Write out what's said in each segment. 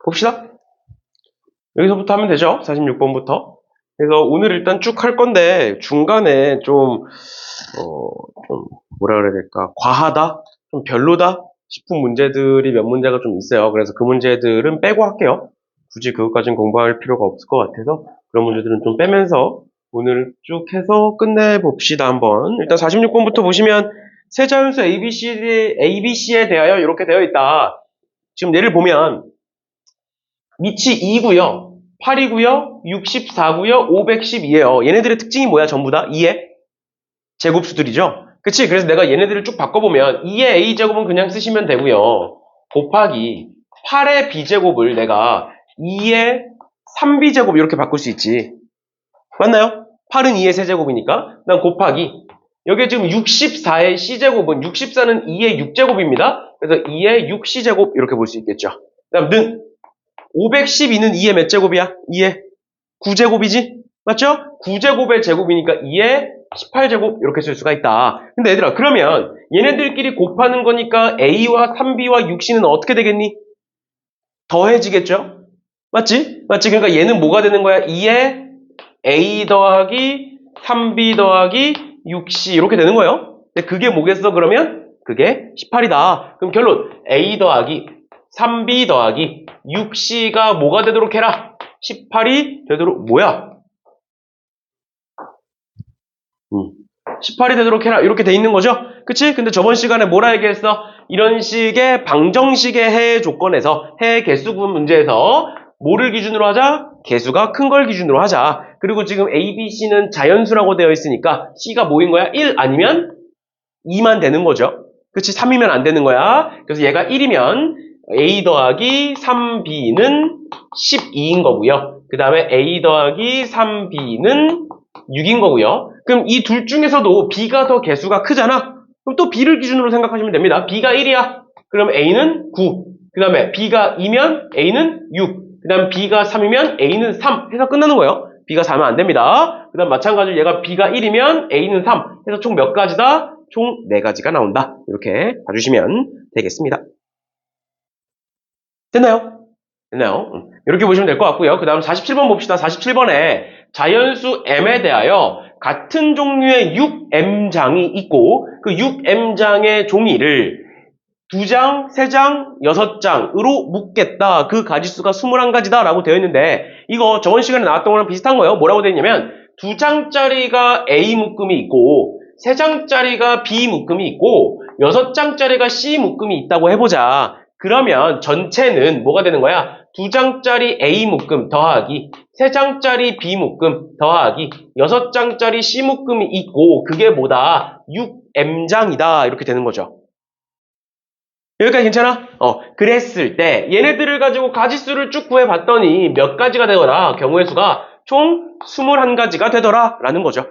봅시다. 여기서부터 하면 되죠. 46번부터. 그래서 오늘 일단 쭉 할 건데 중간에 좀 뭐라 그래야 될까? 과하다? 좀 별로다? 싶은 문제들이 몇 문제가 좀 있어요. 그래서 그 문제들은 빼고 할게요. 굳이 그것까지는 공부할 필요가 없을 것 같아서 그런 문제들은 좀 빼면서 오늘 쭉 해서 끝내봅시다 한번. 일단 46번부터 보시면 세자연수 ABC에 대하여 이렇게 되어 있다. 지금 예를 보면 밑이 2고요. 8이고요. 64고요. 512예요. 얘네들의 특징이 뭐야? 전부 다 2의 제곱수들이죠. 그치? 그래서 내가 얘네들을 쭉 바꿔보면 2의 A제곱은 그냥 쓰시면 되고요. 곱하기 8의 B제곱을 내가 2의 3B제곱 이렇게 바꿀 수 있지. 맞나요? 8은 2의 세제곱이니까. 난 곱하기 여기 지금 64의 C제곱은 64는 2의 6제곱입니다. 그래서 2의 6C제곱 이렇게 볼 수 있겠죠. 그 다음 는 512는 2의 몇 제곱이야? 2의 9제곱이지? 맞죠? 9제곱의 제곱이니까 2의 18제곱 이렇게 쓸 수가 있다. 근데 얘들아 그러면 얘네들끼리 곱하는 거니까 A와 3B와 6C는 어떻게 되겠니? 더해지겠죠? 맞지? 맞지? 그러니까 얘는 뭐가 되는 거야? 2의 A 더하기 3B 더하기 6C 이렇게 되는 거예요. 근데 그게 뭐겠어 그러면? 그게 18이다. 그럼 결론 A 더하기 3B 더하기 6C가 뭐가 되도록 해라? 18이 되도록 뭐야? 18이 되도록 해라. 이렇게 돼 있는 거죠? 그치? 근데 저번 시간에 뭐라 얘기했어? 이런 식의 방정식의 해 조건에서 해 개수 구분 문제에서 뭐를 기준으로 하자? 개수가 큰 걸 기준으로 하자. 그리고 지금 A, B, C는 자연수라고 되어 있으니까 C가 뭐인 거야? 1 아니면 2만 되는 거죠. 그치? 3이면 안 되는 거야. 그래서 얘가 1이면 A 더하기 3B는 12인 거고요. 그 다음에 A 더하기 3B는 6인 거고요. 그럼 이 둘 중에서도 B가 더 개수가 크잖아? 그럼 또 B를 기준으로 생각하시면 됩니다. B가 1이야. 그럼 A는 9. 그 다음에 B가 2면 A는 6. 그 다음 B가 3이면 A는 3 해서 끝나는 거예요. B가 4면 안 됩니다. 그 다음 마찬가지로 얘가 B가 1이면 A는 3 해서 총 몇 가지다? 총 4가지가 나온다. 이렇게 봐주시면 되겠습니다. 됐나요? 됐나요? 이렇게 보시면 될 것 같고요. 그 다음 47번 봅시다. 47번에 자연수 M에 대하여 같은 종류의 6M장이 있고 그 6M장의 종이를 2장, 3장, 6장으로 묶겠다. 그 가지수가 21가지다 라고 되어 있는데 이거 저번 시간에 나왔던 거랑 비슷한 거예요. 뭐라고 되어 있냐면 2장짜리가 A 묶음이 있고 3장짜리가 B 묶음이 있고 6장짜리가 C 묶음이 있다고 해보자. 그러면 전체는 뭐가 되는 거야? 2장짜리 A 묶음 더하기 3장짜리 B 묶음 더하기 6장짜리 C 묶음이 있고 그게 뭐다? 6M장이다. 이렇게 되는 거죠. 여기까지 괜찮아? 그랬을 때 얘네들을 가지고 가지수를 쭉 구해봤더니 몇 가지가 되더라? 경우의 수가 총 21가지가 되더라 라는 거죠.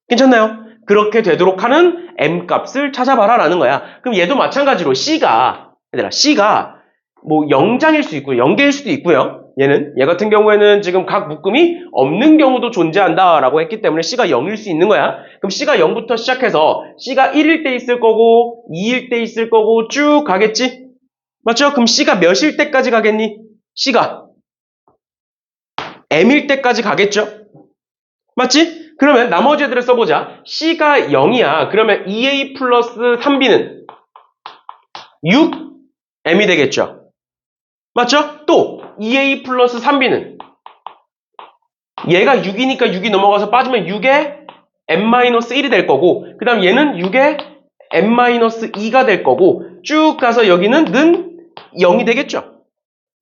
괜찮나요? 그렇게 되도록 하는 M값을 찾아봐라 라는 거야. 그럼 얘도 마찬가지로 얘들아 C가 뭐 0장일 수 있고 0개일 수도 있고요. 얘 같은 경우에는 지금 각 묶음이 없는 경우도 존재한다라고 했기 때문에 C가 0일 수 있는 거야. 그럼 C가 0부터 시작해서 C가 1일 때 있을 거고 2일 때 있을 거고 쭉 가겠지? 맞죠? 그럼 C가 몇일 때까지 가겠니? C가 M일 때까지 가겠죠? 맞지? 그러면 나머지 애들을 써보자. C가 0이야. 그러면 2A 플러스 3B는 6M이 되겠죠? 맞죠? 또 2A 플러스 3B는 얘가 6이니까 6이 넘어가서 빠지면 6에 M-1이 될 거고 그 다음 얘는 6에 M-2가 될 거고 쭉 가서 여기는 는 0이 되겠죠?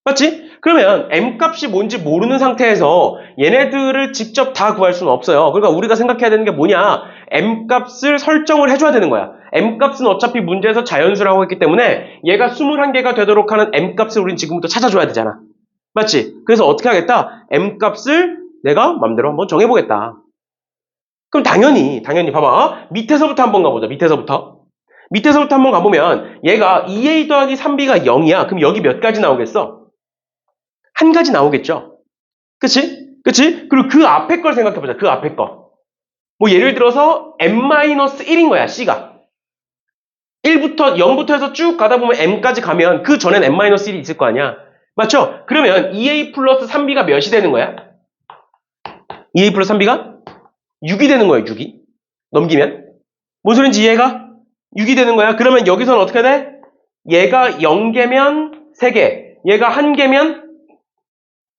맞지? 그러면 M값이 뭔지 모르는 상태에서 얘네들을 직접 다 구할 수는 없어요. 그러니까 우리가 생각해야 되는 게 뭐냐? M값을 설정을 해줘야 되는 거야. M값은 어차피 문제에서 자연수라고 했기 때문에 얘가 21개가 되도록 하는 M값을 우린 지금부터 찾아줘야 되잖아. 맞지? 그래서 어떻게 하겠다? M값을 내가 맘대로 한번 정해보겠다. 그럼 당연히 봐봐. 밑에서부터 한번 가보자. 밑에서부터 한번 가보면 얘가 2A 더하기 3B가 0이야. 그럼 여기 몇 가지 나오겠어? 한 가지 나오겠죠? 그치? 그리고 그 앞에 걸 생각해보자. 그 앞에 거. 뭐 예를 들어서 M-1인 거야, C가. 1부터 0부터 해서 쭉 가다 보면 m까지 가면 그 전엔 m-1이 있을 거 아니야. 맞죠? 그러면 2a 플러스 3b가 몇이 되는 거야? 2a 플러스 3b가 6이 되는 거예요. 6이. 넘기면. 뭔 소린지 이해가? 6이 되는 거야. 그러면 여기서는 어떻게 돼? 얘가 0개면 3개. 얘가 1개면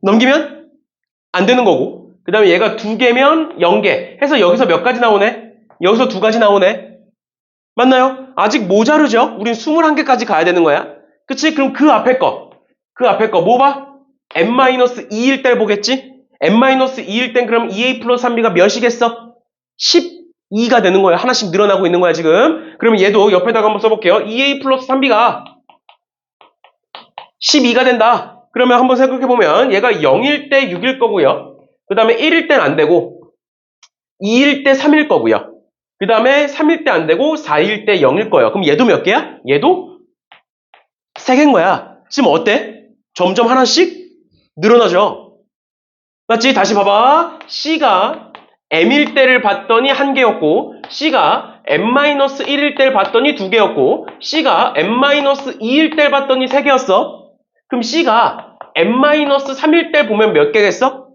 넘기면 안 되는 거고. 그 다음에 얘가 2개면 0개. 해서 여기서 몇 가지 나오네? 여기서 2가지 나오네. 맞나요? 아직 모자르죠? 우린 21개까지 가야 되는 거야. 그치? 그럼 그 앞에 거 뭐 봐? m-2일 때 보겠지? m-2일 땐 그럼 2a 플러스 3b가 몇이겠어? 12가 되는 거야. 하나씩 늘어나고 있는 거야 지금. 그러면 얘도 옆에다가 한번 써볼게요. 2a 플러스 3b가 12가 된다. 그러면 한번 생각해보면 얘가 0일 때 6일 거고요. 그 다음에 1일 땐 안 되고 2일 때 3일 거고요. 그 다음에 3일 때 안 되고 4일 때 0일 거예요. 그럼 얘도 몇 개야? 얘도 3개인 거야. 지금 어때? 점점 하나씩 늘어나죠. 맞지? 다시 봐봐. C가 M일 때를 봤더니 1개였고 C가 M-1일 때를 봤더니 2개였고 C가 M-2일 때를 봤더니 3개였어. 그럼 C가 M-3일 때 보면 몇 개겠어?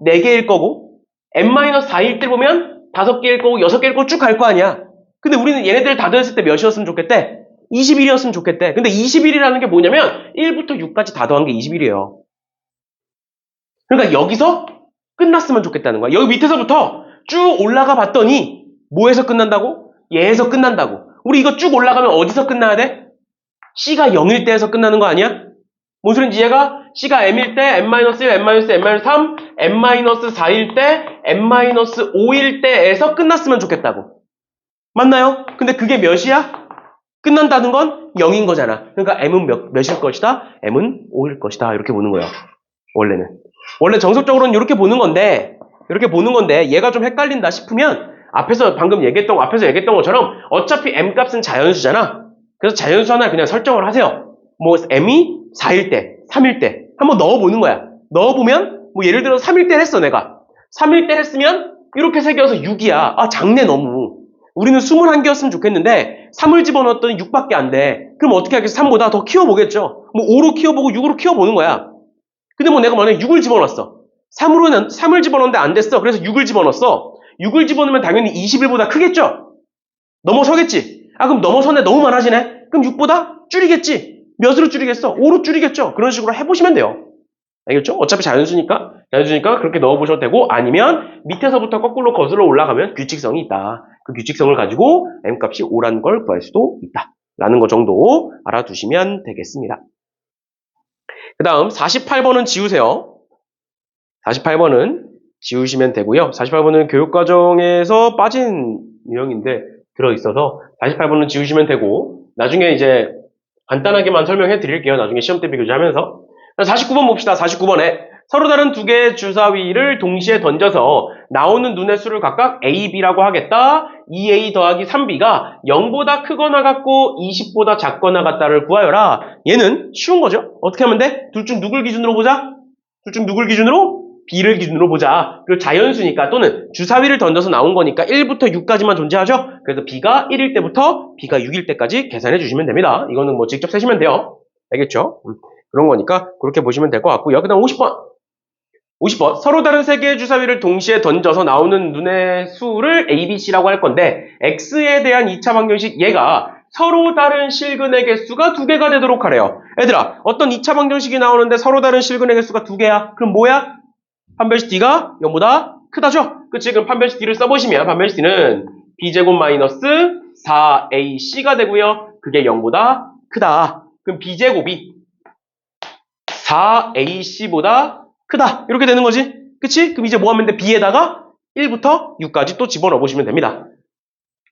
4개일 거고 M-4일 때 보면 5개일 거고 6개일 거고 쭉 갈 거 아니야. 근데 우리는 얘네들 다 더했을 때 몇이었으면 좋겠대? 21이었으면 좋겠대. 근데 21이라는 게 뭐냐면 1부터 6까지 다 더한 게 21이에요. 그러니까 여기서 끝났으면 좋겠다는 거야. 여기 밑에서부터 쭉 올라가 봤더니 뭐에서 끝난다고? 얘에서 끝난다고. 우리 이거 쭉 올라가면 어디서 끝나야 돼? C가 0일 때에서 끝나는 거 아니야? 뭔 소린지 이해가? C가 M일 때, M-1, M-2, M-3, M-4일 때, M-5일 때에서 끝났으면 좋겠다고. 맞나요? 근데 그게 몇이야? 끝난다는 건 0인 거잖아. 그러니까 M은 몇일 것이다? M은 5일 것이다. 이렇게 보는 거야. 원래는. 원래 정석적으로는 이렇게 보는 건데, 얘가 좀 헷갈린다 싶으면, 방금 얘기했던 것처럼, 어차피 M값은 자연수잖아. 그래서 자연수 하나 그냥 설정을 하세요. 뭐, M이 4일 때, 3일 때, 한번 넣어보는 거야. 넣어보면, 뭐, 예를 들어 3일 때 했어, 내가. 3일 때 했으면, 이렇게 새겨서 6이야. 아, 작네, 너무. 우리는 21개였으면 좋겠는데 3을 집어넣었더니 6밖에 안 돼. 그럼 어떻게 하겠어? 3보다 더 키워보겠죠. 뭐 5로 키워보고 6으로 키워보는 거야. 근데 뭐 내가 만약에 6을 집어넣었어. 3을 집어넣었는데 안 됐어. 그래서 6을 집어넣었어. 6을 집어넣으면 당연히 21보다 크겠죠? 넘어서겠지? 아 그럼 넘어섰네. 너무 많아지네. 그럼 6보다 줄이겠지? 몇으로 줄이겠어? 5로 줄이겠죠? 그런 식으로 해보시면 돼요. 알겠죠? 어차피 자연수니까 그렇게 넣어보셔도 되고 아니면 밑에서부터 거꾸로 거슬러 올라가면 규칙성이 있다. 그 규칙성을 가지고 M값이 5라는 걸 구할 수도 있다. 라는 거 정도 알아두시면 되겠습니다. 그 다음 48번은 지우세요. 48번은 지우시면 되고요. 48번은 교육과정에서 빠진 유형인데 들어있어서 48번은 지우시면 되고 나중에 이제 간단하게만 설명해 드릴게요. 나중에 시험 때 비교하면서 49번 봅시다. 49번에 서로 다른 두 개의 주사위를 동시에 던져서 나오는 눈의 수를 각각 A, B라고 하겠다. 2A 더하기 3B가 0보다 크거나 같고 20보다 작거나 같다를 구하여라. 얘는 쉬운 거죠. 어떻게 하면 돼? 둘 중 누굴 기준으로 보자? B를 기준으로 보자. 그리고 자연수니까 또는 주사위를 던져서 나온 거니까 1부터 6까지만 존재하죠. 그래서 B가 1일 때부터 B가 6일 때까지 계산해 주시면 됩니다. 이거는 뭐 직접 세시면 돼요. 알겠죠? 그런 거니까 그렇게 보시면 될 것 같고요. 그 다음 50번. 서로 다른 세 개의 주사위를 동시에 던져서 나오는 눈의 수를 A, B, C라고 할 건데 X에 대한 2차 방정식 얘가 서로 다른 실근의 개수가 2개가 되도록 하래요. 얘들아, 어떤 2차 방정식이 나오는데 서로 다른 실근의 개수가 2개야? 그럼 뭐야? 판별식 D가 0보다 크다죠? 그치? 그럼 판별식 D를 써보시면 판별식 D는 B제곱 마이너스 4AC가 되고요. 그게 0보다 크다. 그럼 B제곱이 4AC보다 크다. 이렇게 되는 거지. 그치? 그럼 이제 뭐 하면 돼? B에다가 1부터 6까지 또 집어넣어 보시면 됩니다.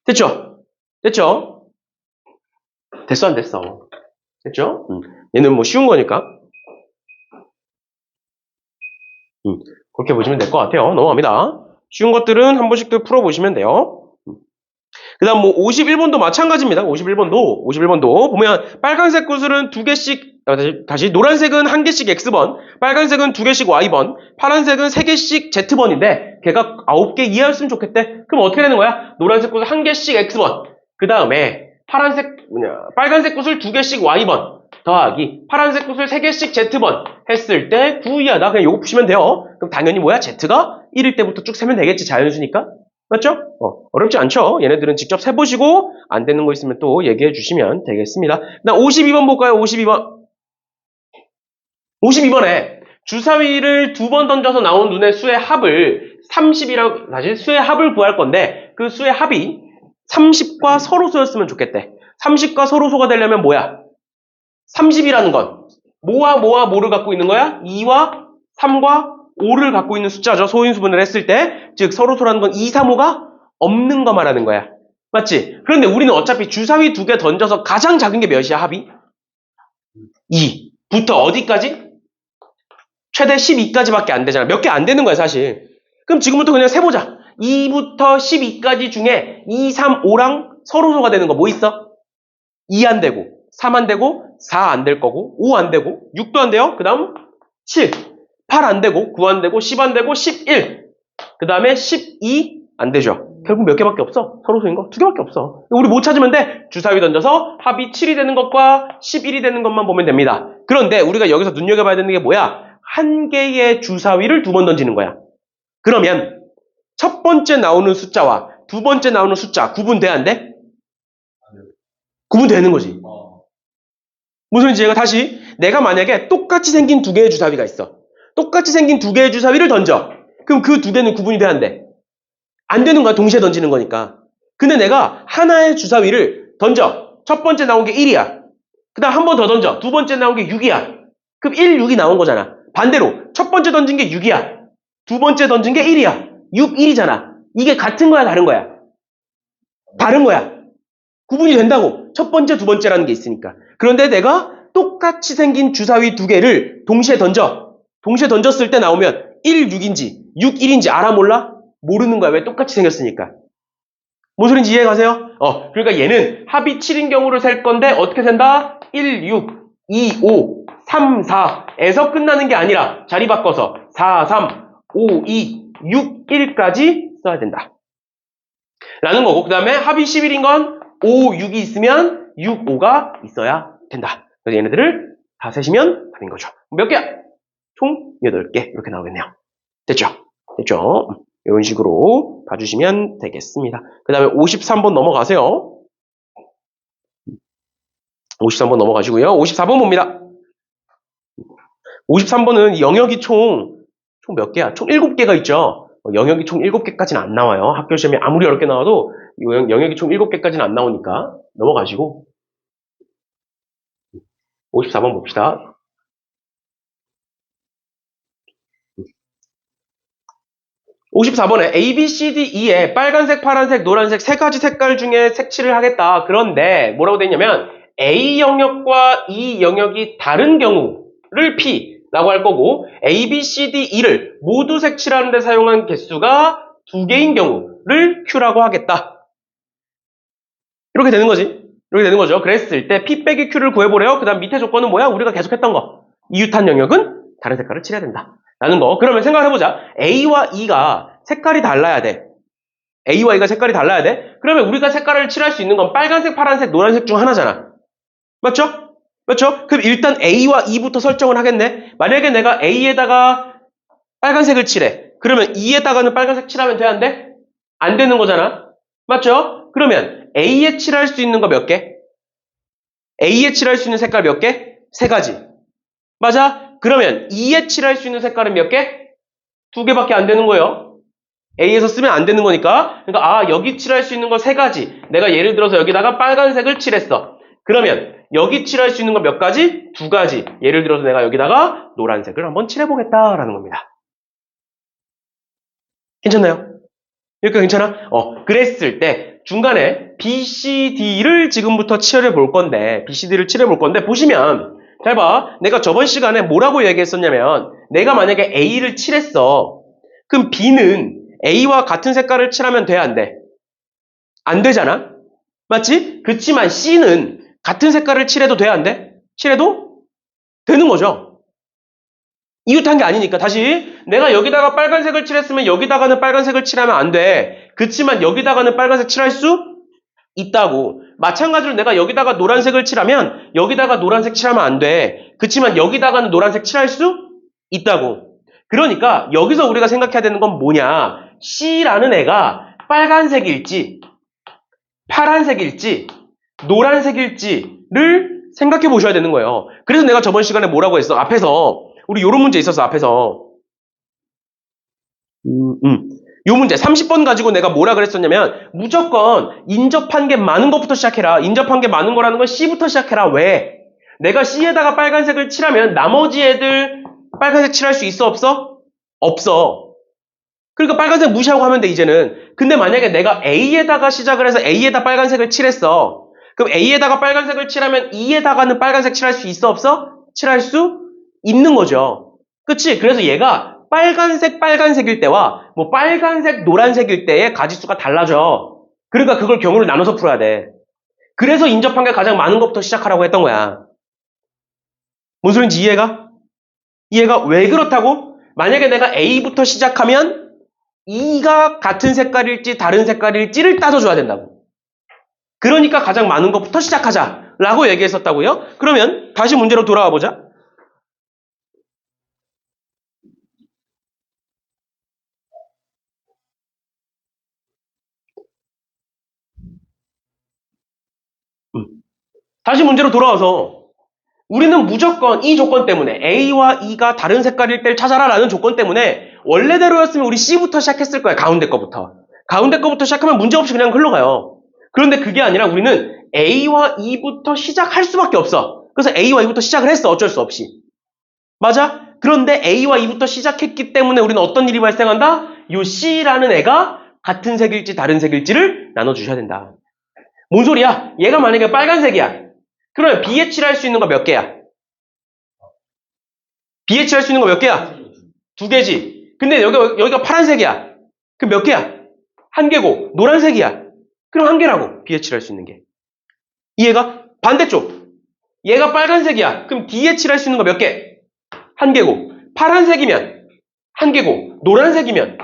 됐죠? 됐죠? 됐어, 안 됐어? 됐죠? 얘는 뭐 쉬운 거니까. 그렇게 보시면 될 것 같아요. 넘어갑니다. 쉬운 것들은 한 번씩 더 풀어보시면 돼요. 그 다음 뭐 51번도 마찬가지입니다. 51번도 보면 빨간색 구슬은 2개씩 다시 노란색은 1개씩 X번, 빨간색은 2개씩 Y번, 파란색은 3개씩 Z번인데 걔가 9개 이하였으면 좋겠대. 그럼 어떻게 되는 거야? 노란색 구슬 1개씩 X번, 그 다음에 빨간색 구슬 2개씩 Y번 더하기 파란색 구슬 3개씩 Z번 했을 때 9이하다. 그냥 요거 푸시면 돼요. 그럼 당연히 뭐야? Z가 1일 때부터 쭉 세면 되겠지. 자연수니까. 맞죠? 어렵지 않죠? 얘네들은 직접 세보시고 안 되는 거 있으면 또 얘기해 주시면 되겠습니다. 나 52번 볼까요? 52번. 52번에 주사위를 2번 던져서 나온 눈의 수의 합을 30이라고, 사실 수의 합을 구할 건데 그 수의 합이 30과 서로소였으면 좋겠대. 30과 서로소가 되려면 뭐야? 30이라는 건 뭐와 뭐와 뭐를 갖고 있는 거야? 2와 3과 5를 갖고 있는 숫자죠. 소인수분을 했을 때. 즉 서로소라는 건 2, 3, 5가 없는 거 말하는 거야. 맞지? 그런데 우리는 어차피 주사위 2개 던져서 가장 작은 게 몇이야? 합이? 2부터 어디까지? 최대 12까지밖에 안 되잖아. 몇 개 안 되는 거야 사실. 그럼 지금부터 그냥 세보자. 2부터 12까지 중에 2, 3, 5랑 서로소가 되는 거 뭐 있어? 2 안 되고 3 안 되고 4 안 될 거고 5 안 되고 6도 안 돼요. 그 다음 7, 8 안 되고 9 안 되고 10 안 되고 11, 그 다음에 12 안 되죠. 결국 몇 개밖에 없어? 서로소인 거 2개밖에 없어. 우리 못 찾으면 돼. 주사위 던져서 합이 7이 되는 것과 11이 되는 것만 보면 됩니다. 그런데 우리가 여기서 눈여겨봐야 되는 게 뭐야? 한 개의 주사위를 2번 던지는 거야. 그러면 첫 번째 나오는 숫자와 두 번째 나오는 숫자 구분돼 안 돼? 구분되는 거지. 무슨 얘기가 다시 내가 만약에 똑같이 생긴 2개의 주사위가 있어. 똑같이 생긴 2개의 주사위를 던져. 그럼 그 2개는 구분이 돼 안 돼? 안 되는 거야. 동시에 던지는 거니까. 근데 내가 하나의 주사위를 던져. 첫 번째 나온 게 1이야. 그 다음 한 번 더 던져. 두 번째 나온 게 6이야. 그럼 1, 6이 나온 거잖아. 반대로 첫 번째 던진 게 6이야. 두 번째 던진 게 1이야. 6, 1이잖아. 이게 같은 거야, 다른 거야? 다른 거야. 구분이 된다고. 첫 번째, 두 번째라는 게 있으니까. 그런데 내가 똑같이 생긴 주사위 2개를 동시에 던져. 동시에 던졌을 때 나오면 1, 6인지 6, 1인지 알아 몰라? 모르는 거야. 왜? 똑같이 생겼으니까. 뭔 소린지 이해 가세요? 그러니까 얘는 합이 7인 경우를 셀 건데 어떻게 센다? 1, 6, 2, 5, 3, 4에서 끝나는 게 아니라 자리 바꿔서 4, 3, 5, 2, 6, 1까지 써야 된다. 라는 거고, 그 다음에 합이 11인 건 5, 6이 있으면 6, 5가 있어야 된다. 그래서 얘네들을 다 세시면 답인 거죠. 몇 개야? 총 8개 이렇게 나오겠네요. 됐죠? 됐죠? 이런 식으로 봐주시면 되겠습니다. 그 다음에 53번 넘어가세요. 53번 넘어가시고요. 54번 봅니다. 53번은 영역이 총 몇 개야? 총 7개가 있죠. 영역이 총 7개까지는 안 나와요. 학교 시험에 아무리 어렵게 나와도 영역이 총 7개까지는 안 나오니까 넘어가시고 54번 봅시다. (54번에) A, B, C, D, E에 빨간색, 파란색, 노란색 3가지 색깔 중에 색칠을 하겠다. 그런데 뭐라고 돼 있냐면 A 영역과 E 영역이 다른 경우를 P라고 할 거고 A, B, C, D, E를 모두 색칠하는 데 사용한 개수가 2개인 경우를 Q라고 하겠다. 이렇게 되는 거지. 이렇게 되는 거죠. 그랬을 때 P 빼기 Q를 구해보래요. 그 다음 밑에 조건은 뭐야? 우리가 계속 했던 거. 이유탄 영역은 다른 색깔을 칠해야 된다. 라는 거. 그러면 생각해보자. A와 E가 색깔이 달라야 돼. A와 E가 색깔이 달라야 돼. 그러면 우리가 색깔을 칠할 수 있는 건 빨간색, 파란색, 노란색 중 하나잖아. 맞죠? 맞죠? 그럼 일단 A와 E부터 설정을 하겠네. 만약에 내가 A에다가 빨간색을 칠해. 그러면 E에다가는 빨간색 칠하면 돼? 안 돼? 안 되는 거잖아. 맞죠? 그러면 A에 칠할 수 있는 거 몇 개? A에 칠할 수 있는 색깔 몇 개? 3가지. 맞아? 그러면 E에 칠할 수 있는 색깔은 몇 개? 2개밖에 안 되는 거예요. A에서 쓰면 안 되는 거니까. 그러니까 여기 칠할 수 있는 거 3가지. 내가 예를 들어서 여기다가 빨간색을 칠했어. 그러면 여기 칠할 수 있는 거 몇 가지? 2가지. 예를 들어서 내가 여기다가 노란색을 한번 칠해보겠다라는 겁니다. 괜찮나요? 여기까지 괜찮아? 그랬을 때 중간에 B, C, D를 지금부터 칠해 볼 건데 B, C, D를 칠해 볼 건데 보시면 잘 봐. 내가 저번 시간에 뭐라고 얘기했었냐면 내가 만약에 A를 칠했어. 그럼 B는 A와 같은 색깔을 칠하면 돼? 안 돼? 안 되잖아? 맞지? 그치만 C는 같은 색깔을 칠해도 돼? 안 돼? 칠해도 되는 거죠. 이웃한 게 아니니까. 다시 내가 여기다가 빨간색을 칠했으면 여기다가는 빨간색을 칠하면 안 돼. 그치만 여기다가는 빨간색 칠할 수 있다고. 마찬가지로 내가 여기다가 노란색을 칠하면 여기다가 노란색 칠하면 안 돼. 그치만 여기다가는 노란색 칠할 수 있다고. 그러니까 여기서 우리가 생각해야 되는 건 뭐냐. C라는 애가 빨간색일지 파란색일지 노란색일지를 생각해 보셔야 되는 거예요. 그래서 내가 저번 시간에 뭐라고 했어? 앞에서 우리 요런 문제 있었어. 앞에서 요 문제 30번 가지고 내가 뭐라 그랬었냐면 무조건 인접한 게 많은 것부터 시작해라. 인접한 게 많은 거라는 건 C부터 시작해라. 왜? 내가 C에다가 빨간색을 칠하면 나머지 애들 빨간색 칠할 수 있어? 없어? 없어. 그러니까 빨간색 무시하고 하면 돼 이제는. 근데 만약에 내가 A에다가 시작을 해서 A에다 빨간색을 칠했어. 그럼 A에다가 빨간색을 칠하면 E에다가는 빨간색 칠할 수 있어? 없어? 칠할 수 있는 거죠. 그치? 그래서 얘가 빨간색일 때와 뭐 빨간색, 노란색일 때의 가지수가 달라져. 그러니까 그걸 경우를 나눠서 풀어야 돼. 그래서 인접한 게 가장 많은 것부터 시작하라고 했던 거야. 뭔 소린지 이해가? 이해가 왜 그렇다고? 만약에 내가 A부터 시작하면 E가 같은 색깔일지 다른 색깔일지를 따져줘야 된다고. 그러니까 가장 많은 것부터 시작하자라고 얘기했었다고요? 그러면 다시 문제로 돌아와 보자. 다시 문제로 돌아와서 우리는 무조건 이 조건 때문에 A와 E가 다른 색깔일 때를 찾아라 라는 조건 때문에 원래대로였으면 우리 C부터 시작했을 거야. 가운데 거부터. 가운데 거부터 시작하면 문제없이 그냥 흘러가요. 그런데 그게 아니라 우리는 A와 E부터 시작할 수밖에 없어. 그래서 A와 E부터 시작을 했어. 어쩔 수 없이. 맞아? 그런데 A와 E부터 시작했기 때문에 우리는 어떤 일이 발생한다? 요 C라는 애가 같은 색일지 다른 색일지를 나눠주셔야 된다. 뭔 소리야? 얘가 만약에 빨간색이야. 그러면 B에 칠할 수 있는 거 몇 개야? B에 칠할 수 있는 거 몇 개야? 두 개지. 근데 여기가 파란색이야. 그럼 몇 개야? 한 개고. 노란색이야. 그럼 한 개라고. B에 칠할 수 있는 게. 이해가? 반대쪽. 얘가 빨간색이야. 그럼 D에 칠할 수 있는 거 몇 개? 한 개고. 파란색이면 한 개고. 노란색이면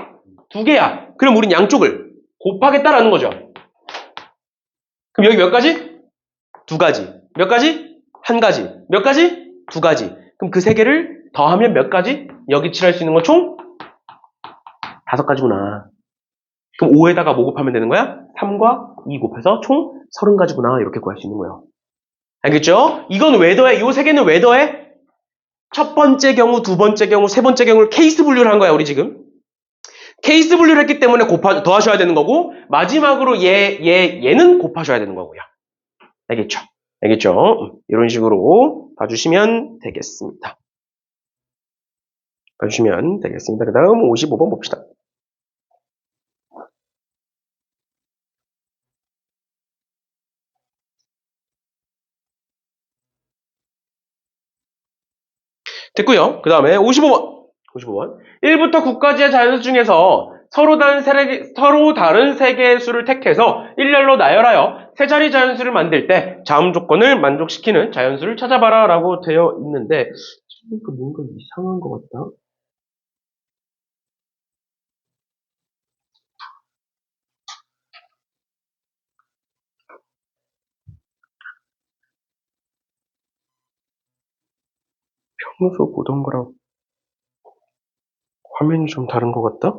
두 개야. 그럼 우린 양쪽을 곱하겠다라는 거죠. 그럼 여기 몇 가지? 두 가지. 몇 가지? 한 가지. 몇 가지? 두 가지. 그럼 그 세 개를 더하면 몇 가지? 여기 칠할 수 있는 건 총? 5가지구나. 그럼 5에다가 뭐 곱하면 되는 거야? 3과 2 곱해서 총 30가지구나. 이렇게 구할 수 있는 거예요. 알겠죠? 이건 왜 더해? 요 세 개는 왜 더해? 첫 번째 경우, 두 번째 경우, 세 번째 경우를 케이스 분류를 한 거야, 우리 지금. 케이스 분류를 했기 때문에 더하셔야 되는 거고, 마지막으로 얘는 곱하셔야 되는 거고요. 알겠죠? 알겠죠? 이런 식으로 봐주시면 되겠습니다. 봐주시면 되겠습니다. 그 다음 55번 봅시다. 됐고요. 그 다음에 55번. 1부터 9까지의 자연수 중에서 서로 다른 세 개의 수를 택해서 일렬로 나열하여 세 자리 자연수를 만들 때 다음 조건을 만족시키는 자연수를 찾아봐라 라고 되어 있는데 뭔가 이상한 것 같다. 평소 보던 거랑 화면이 좀 다른 것 같다?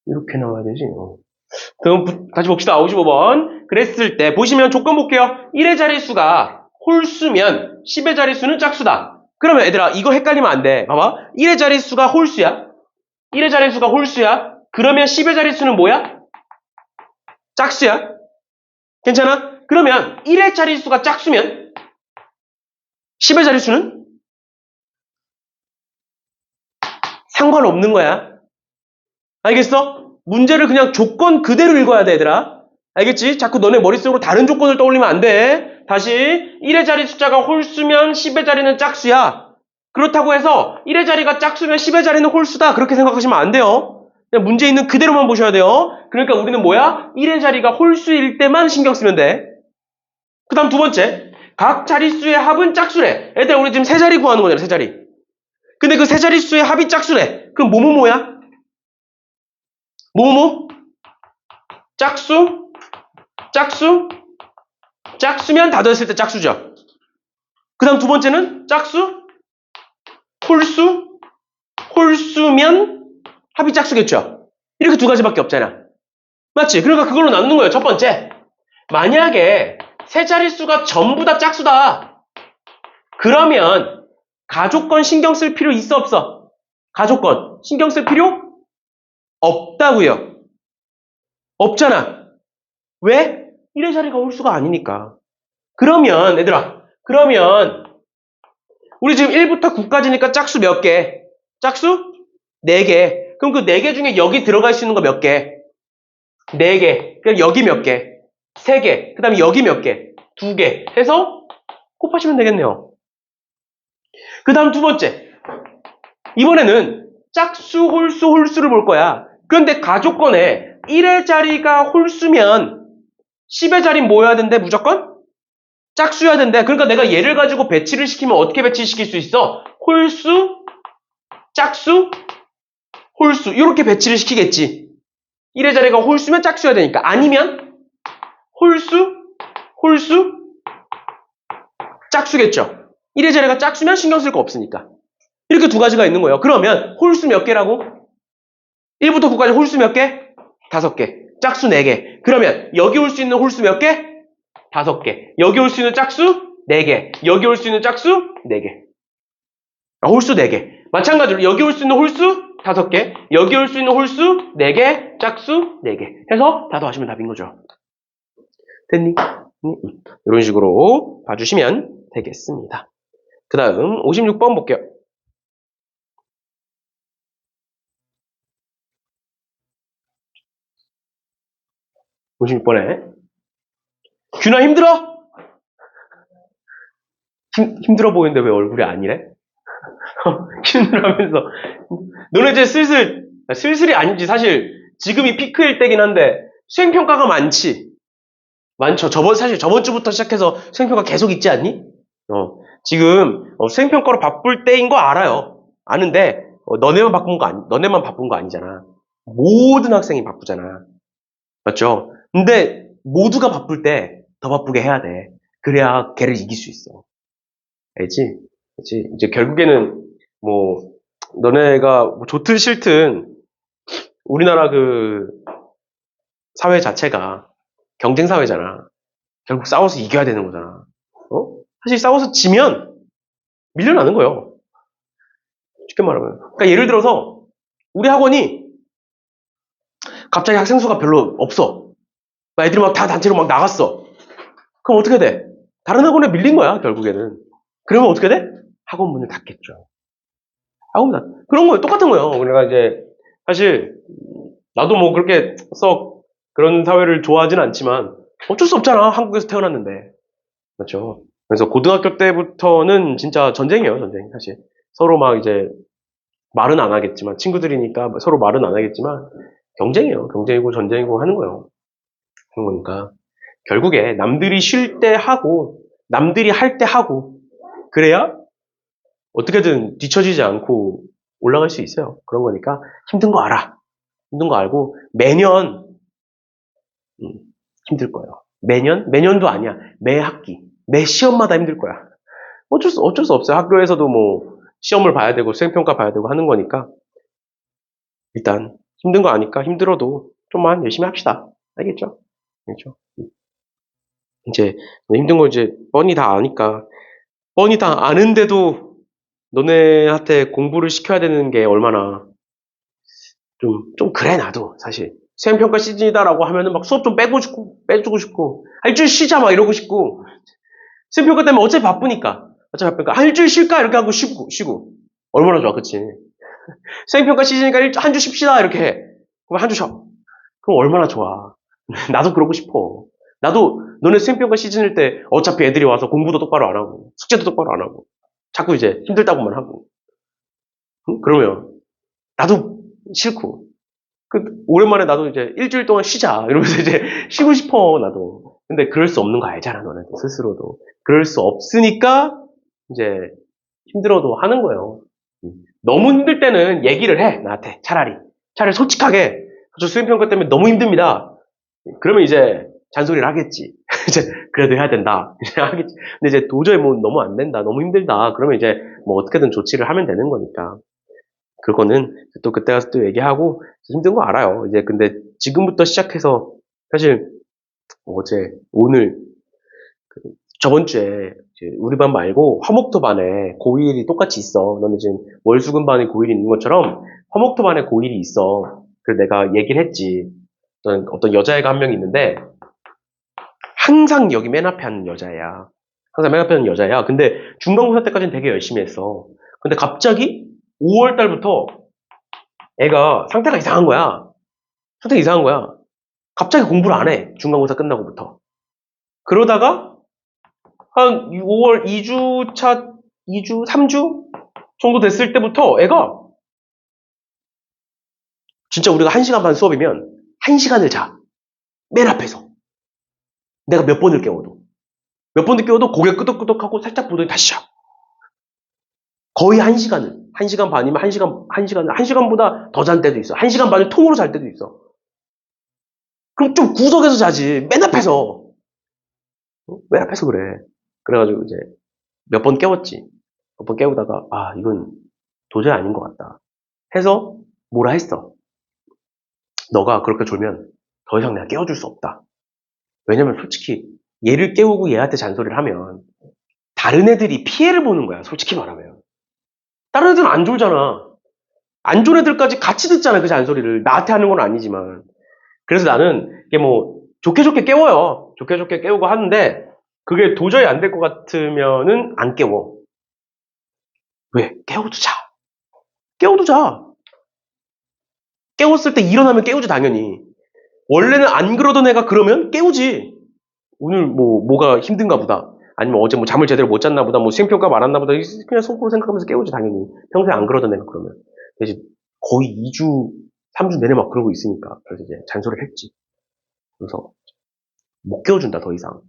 이렇게 나와야 되지. 그럼 다시 봅시다. 55번. 그랬을 때 보시면 조건 볼게요. 1의 자릿수가 홀수면 10의 자릿수는 짝수다. 그러면 얘들아 이거 헷갈리면 안 돼. 봐봐. 1의 자릿수가 홀수야. 1의 자릿수가 홀수야. 그러면 10의 자릿수는 뭐야? 짝수야. 괜찮아? 그러면 1의 자릿수가 짝수면 10의 자릿수는 상관없는 거야. 알겠어? 문제를 그냥 조건 그대로 읽어야 돼, 얘들아. 알겠지? 자꾸 너네 머릿속으로 다른 조건을 떠올리면 안 돼. 다시 1의 자리 숫자가 홀수면 10의 자리는 짝수야. 그렇다고 해서 1의 자리가 짝수면 10의 자리는 홀수다. 그렇게 생각하시면 안 돼요. 그냥 문제 있는 그대로만 보셔야 돼요. 그러니까 우리는 뭐야? 1의 자리가 홀수일 때만 신경 쓰면 돼. 그 다음 두 번째. 각 자릿수의 합은 짝수래. 애들 우리 지금 세 자리 구하는 거잖아, 세 자리. 근데 그 세 자릿수의 합이 짝수래. 그럼 뭐야? 뭐뭐? 짝수? 짝수? 짝수면 다 더했을 때 짝수죠. 그 다음 두 번째는 짝수? 홀수? 홀수면 합이 짝수겠죠. 이렇게 두 가지밖에 없잖아. 맞지? 그러니까 그걸로 나누는 거예요. 첫 번째. 만약에 세 자릿수가 전부 다 짝수다. 그러면 가족권 신경 쓸 필요 있어 없어? 가족권 신경 쓸 필요 없다고요. 없잖아. 왜? 1의 자리가 홀수가 아니니까. 그러면 얘들아, 그러면 우리 지금 1부터 9까지니까 짝수 몇 개? 짝수? 4개. 그럼 그 4개 중에 여기 들어갈 수 있는 거 몇 개? 4개. 그럼 여기 몇 개? 3개. 그 다음에 여기 몇 개? 2개. 해서 곱하시면 되겠네요. 그 다음 두 번째. 이번에는 짝수, 홀수, 홀수를 볼 거야. 그런데 가족권에 1의 자리가 홀수면 10의 자리는 뭐여야 된대? 무조건? 짝수여야 된대. 그러니까 내가 얘를 가지고 배치를 시키면 어떻게 배치시킬 수 있어? 홀수, 짝수, 홀수. 이렇게 배치를 시키겠지. 1의 자리가 홀수면 짝수여야 되니까. 아니면 홀수, 홀수, 짝수겠죠. 1의 자리가 짝수면 신경 쓸 거 없으니까. 이렇게 두 가지가 있는 거예요. 그러면 홀수 몇 개라고? 1부터 9까지 홀수 몇 개? 5개. 짝수 4개. 그러면 여기 올 수 있는 홀수 몇 개? 5개. 여기 올 수 있는 짝수? 4개. 여기 올 수 있는 짝수? 4개. 홀수 4개. 마찬가지로 여기 올 수 있는 홀수? 5개. 여기 올 수 있는 홀수? 4개. 짝수? 4개. 해서 다 더하시면 답인 거죠. 됐니? 이런 식으로 봐주시면 되겠습니다. 그 다음 56번 볼게요. 56번에 균아 힘들어? 힘들어 보이는데 왜 얼굴이 아니래? 힘들어하면서 너네 이제 슬슬이 아니지. 사실 지금이 피크일 때긴 한데 수행평가가 많죠. 사실 저번 주부터 시작해서 수행평가 계속 있지 않니? 지금 수행평가로 바쁠 때인 거 알아요. 아는데 너네만 바쁜 거 아니잖아. 모든 학생이 바쁘잖아. 맞죠? 근데 모두가 바쁠 때 더 바쁘게 해야 돼. 그래야 걔를 이길 수 있어. 알지? 그치? 이제 결국에는 뭐 너네가 뭐 좋든 싫든 우리나라 그 사회 자체가 경쟁 사회잖아. 결국 싸워서 이겨야 되는 거잖아. 사실 싸워서 지면 밀려나는 거예요. 쉽게 말하면. 그러니까 예를 들어서 우리 학원이 갑자기 학생 수가 별로 없어. 애들이 막 다 단체로 막 나갔어. 그럼 어떻게 돼? 다른 학원에 밀린 거야, 결국에는. 그러면 어떻게 돼? 학원 문을 닫겠죠. 그런 거예요. 똑같은 거예요. 그러니까 이제 사실 나도 뭐 그렇게 썩 그런 사회를 좋아하진 않지만 어쩔 수 없잖아. 한국에서 태어났는데. 맞죠? 그래서 고등학교 때부터는 진짜 전쟁이에요, 전쟁. 사실. 서로 막 이제 말은 안 하겠지만, 친구들이니까 서로 말은 안 하겠지만, 경쟁이에요. 경쟁이고 전쟁이고 하는 거예요. 그런 거니까. 결국에 남들이 쉴 때 하고, 남들이 할 때 하고, 그래야 어떻게든 뒤처지지 않고 올라갈 수 있어요. 그런 거니까 힘든 거 알아. 힘든 거 알고 매년 힘들 거예요. 매년도 아니야. 매 학기, 매 시험마다 힘들 거야. 어쩔 수 없어요. 학교에서도 뭐 시험을 봐야 되고 수행평가 봐야 되고 하는 거니까 일단 힘든 거 아니까 힘들어도 좀만 열심히 합시다. 알겠죠? 알겠죠? 이제 힘든 거 이제 뻔히 다 아니까 뻔히 다 아는데도 너네한테 공부를 시켜야 되는 게 얼마나 좀 그래, 나도, 사실. 수행평가 시즌이다라고 하면은 막 수업 좀 빼주고 싶고, 일주일 쉬자, 막 이러고 싶고, 수행평가 때문에 어차피 바쁘니까, 한 일주일 쉴까? 이렇게 하고 쉬고. 얼마나 좋아, 그치? 수행평가 시즌이니까 한 주 쉽시다, 이렇게 해. 그럼 한 주 쉬어. 그럼 얼마나 좋아. 나도 그러고 싶어. 나도 너네 수행평가 시즌일 때 어차피 애들이 와서 공부도 똑바로 안 하고, 숙제도 똑바로 안 하고, 자꾸 이제 힘들다고만 하고. 응? 그러면, 나도 싫고, 오랜만에 나도 이제 일주일 동안 쉬자. 이러면서 이제 쉬고 싶어, 나도. 근데 그럴 수 없는 거 알잖아, 너네도, 스스로도. 그럴 수 없으니까, 이제, 힘들어도 하는 거예요. 너무 힘들 때는 얘기를 해, 나한테. 차라리 솔직하게. 저 수행평가 때문에 너무 힘듭니다. 그러면 이제 잔소리를 하겠지. 이제 그래도 해야 된다. 이제 하겠지. 근데 이제 도저히 뭐 너무 안 된다. 너무 힘들다. 그러면 이제 뭐 어떻게든 조치를 하면 되는 거니까. 그거는 또 그때 가서 또 얘기하고 힘든 거 알아요. 이제 근데 지금부터 시작해서 사실 어제 오늘 저번 주에 우리 반 말고 화목토 반에 고1이 똑같이 있어. 너네 지금 월수금 반에 고1이 있는 것처럼 화목토 반에 고1이 있어. 그래서 내가 얘기를 했지. 어떤 여자애가 한 명 있는데 항상 여기 맨 앞에 하는 여자애야. 항상 맨 앞에 하는 여자애야. 근데 중간고사 때까지는 되게 열심히 했어. 근데 갑자기 5월 달부터 애가 상태가 이상한 거야. 상태가 이상한 거야. 갑자기 공부를 안 해. 중간고사 끝나고부터. 그러다가 한 5월 2주 차, 2주, 3주 정도 됐을 때부터 애가 진짜 우리가 1시간 반 수업이면 1시간을 자. 맨 앞에서. 내가 몇 번을 깨워도. 몇 번을 깨워도 고개 끄덕끄덕하고 살짝 보더니 다시 자. 거의 1시간을. 1시간 반이면 1시간보다 더 잔 때도 있어. 1시간 반을 통으로 잘 때도 있어. 그럼 좀 구석에서 자지. 맨 앞에서. 맨 앞에서 그래. 그래가지고 이제 몇 번 깨웠지. 몇 번 깨우다가 이건 도저히 아닌 것 같다. 해서 뭐라 했어. 너가 그렇게 졸면 더 이상 내가 깨워줄 수 없다. 왜냐면 솔직히 얘를 깨우고 얘한테 잔소리를 하면 다른 애들이 피해를 보는 거야. 솔직히 말하면. 다른 애들은 안 졸잖아. 안 졸 애들까지 같이 듣잖아. 그 잔소리를. 나한테 하는 건 아니지만. 그래서 나는 이게 뭐 좋게 좋게 깨워요. 좋게 좋게 깨우고 하는데 그게 도저히 안 될 것 같으면은 안 깨워. 왜? 깨워도 자. 깨워도 자. 깨웠을 때 일어나면 깨우지 당연히. 원래는 안 그러던 애가 그러면 깨우지. 오늘 뭐가 힘든가 보다. 아니면 어제 뭐 잠을 제대로 못 잤나 보다. 뭐 수행평가 말았나 보다. 그냥 속으로 생각하면서 깨우지 당연히. 평소에 안 그러던 애가 그러면. 이제 거의 2주, 3주 내내 막 그러고 있으니까. 그래서 이제 잔소리를 했지. 그래서 못 깨워준다 더 이상.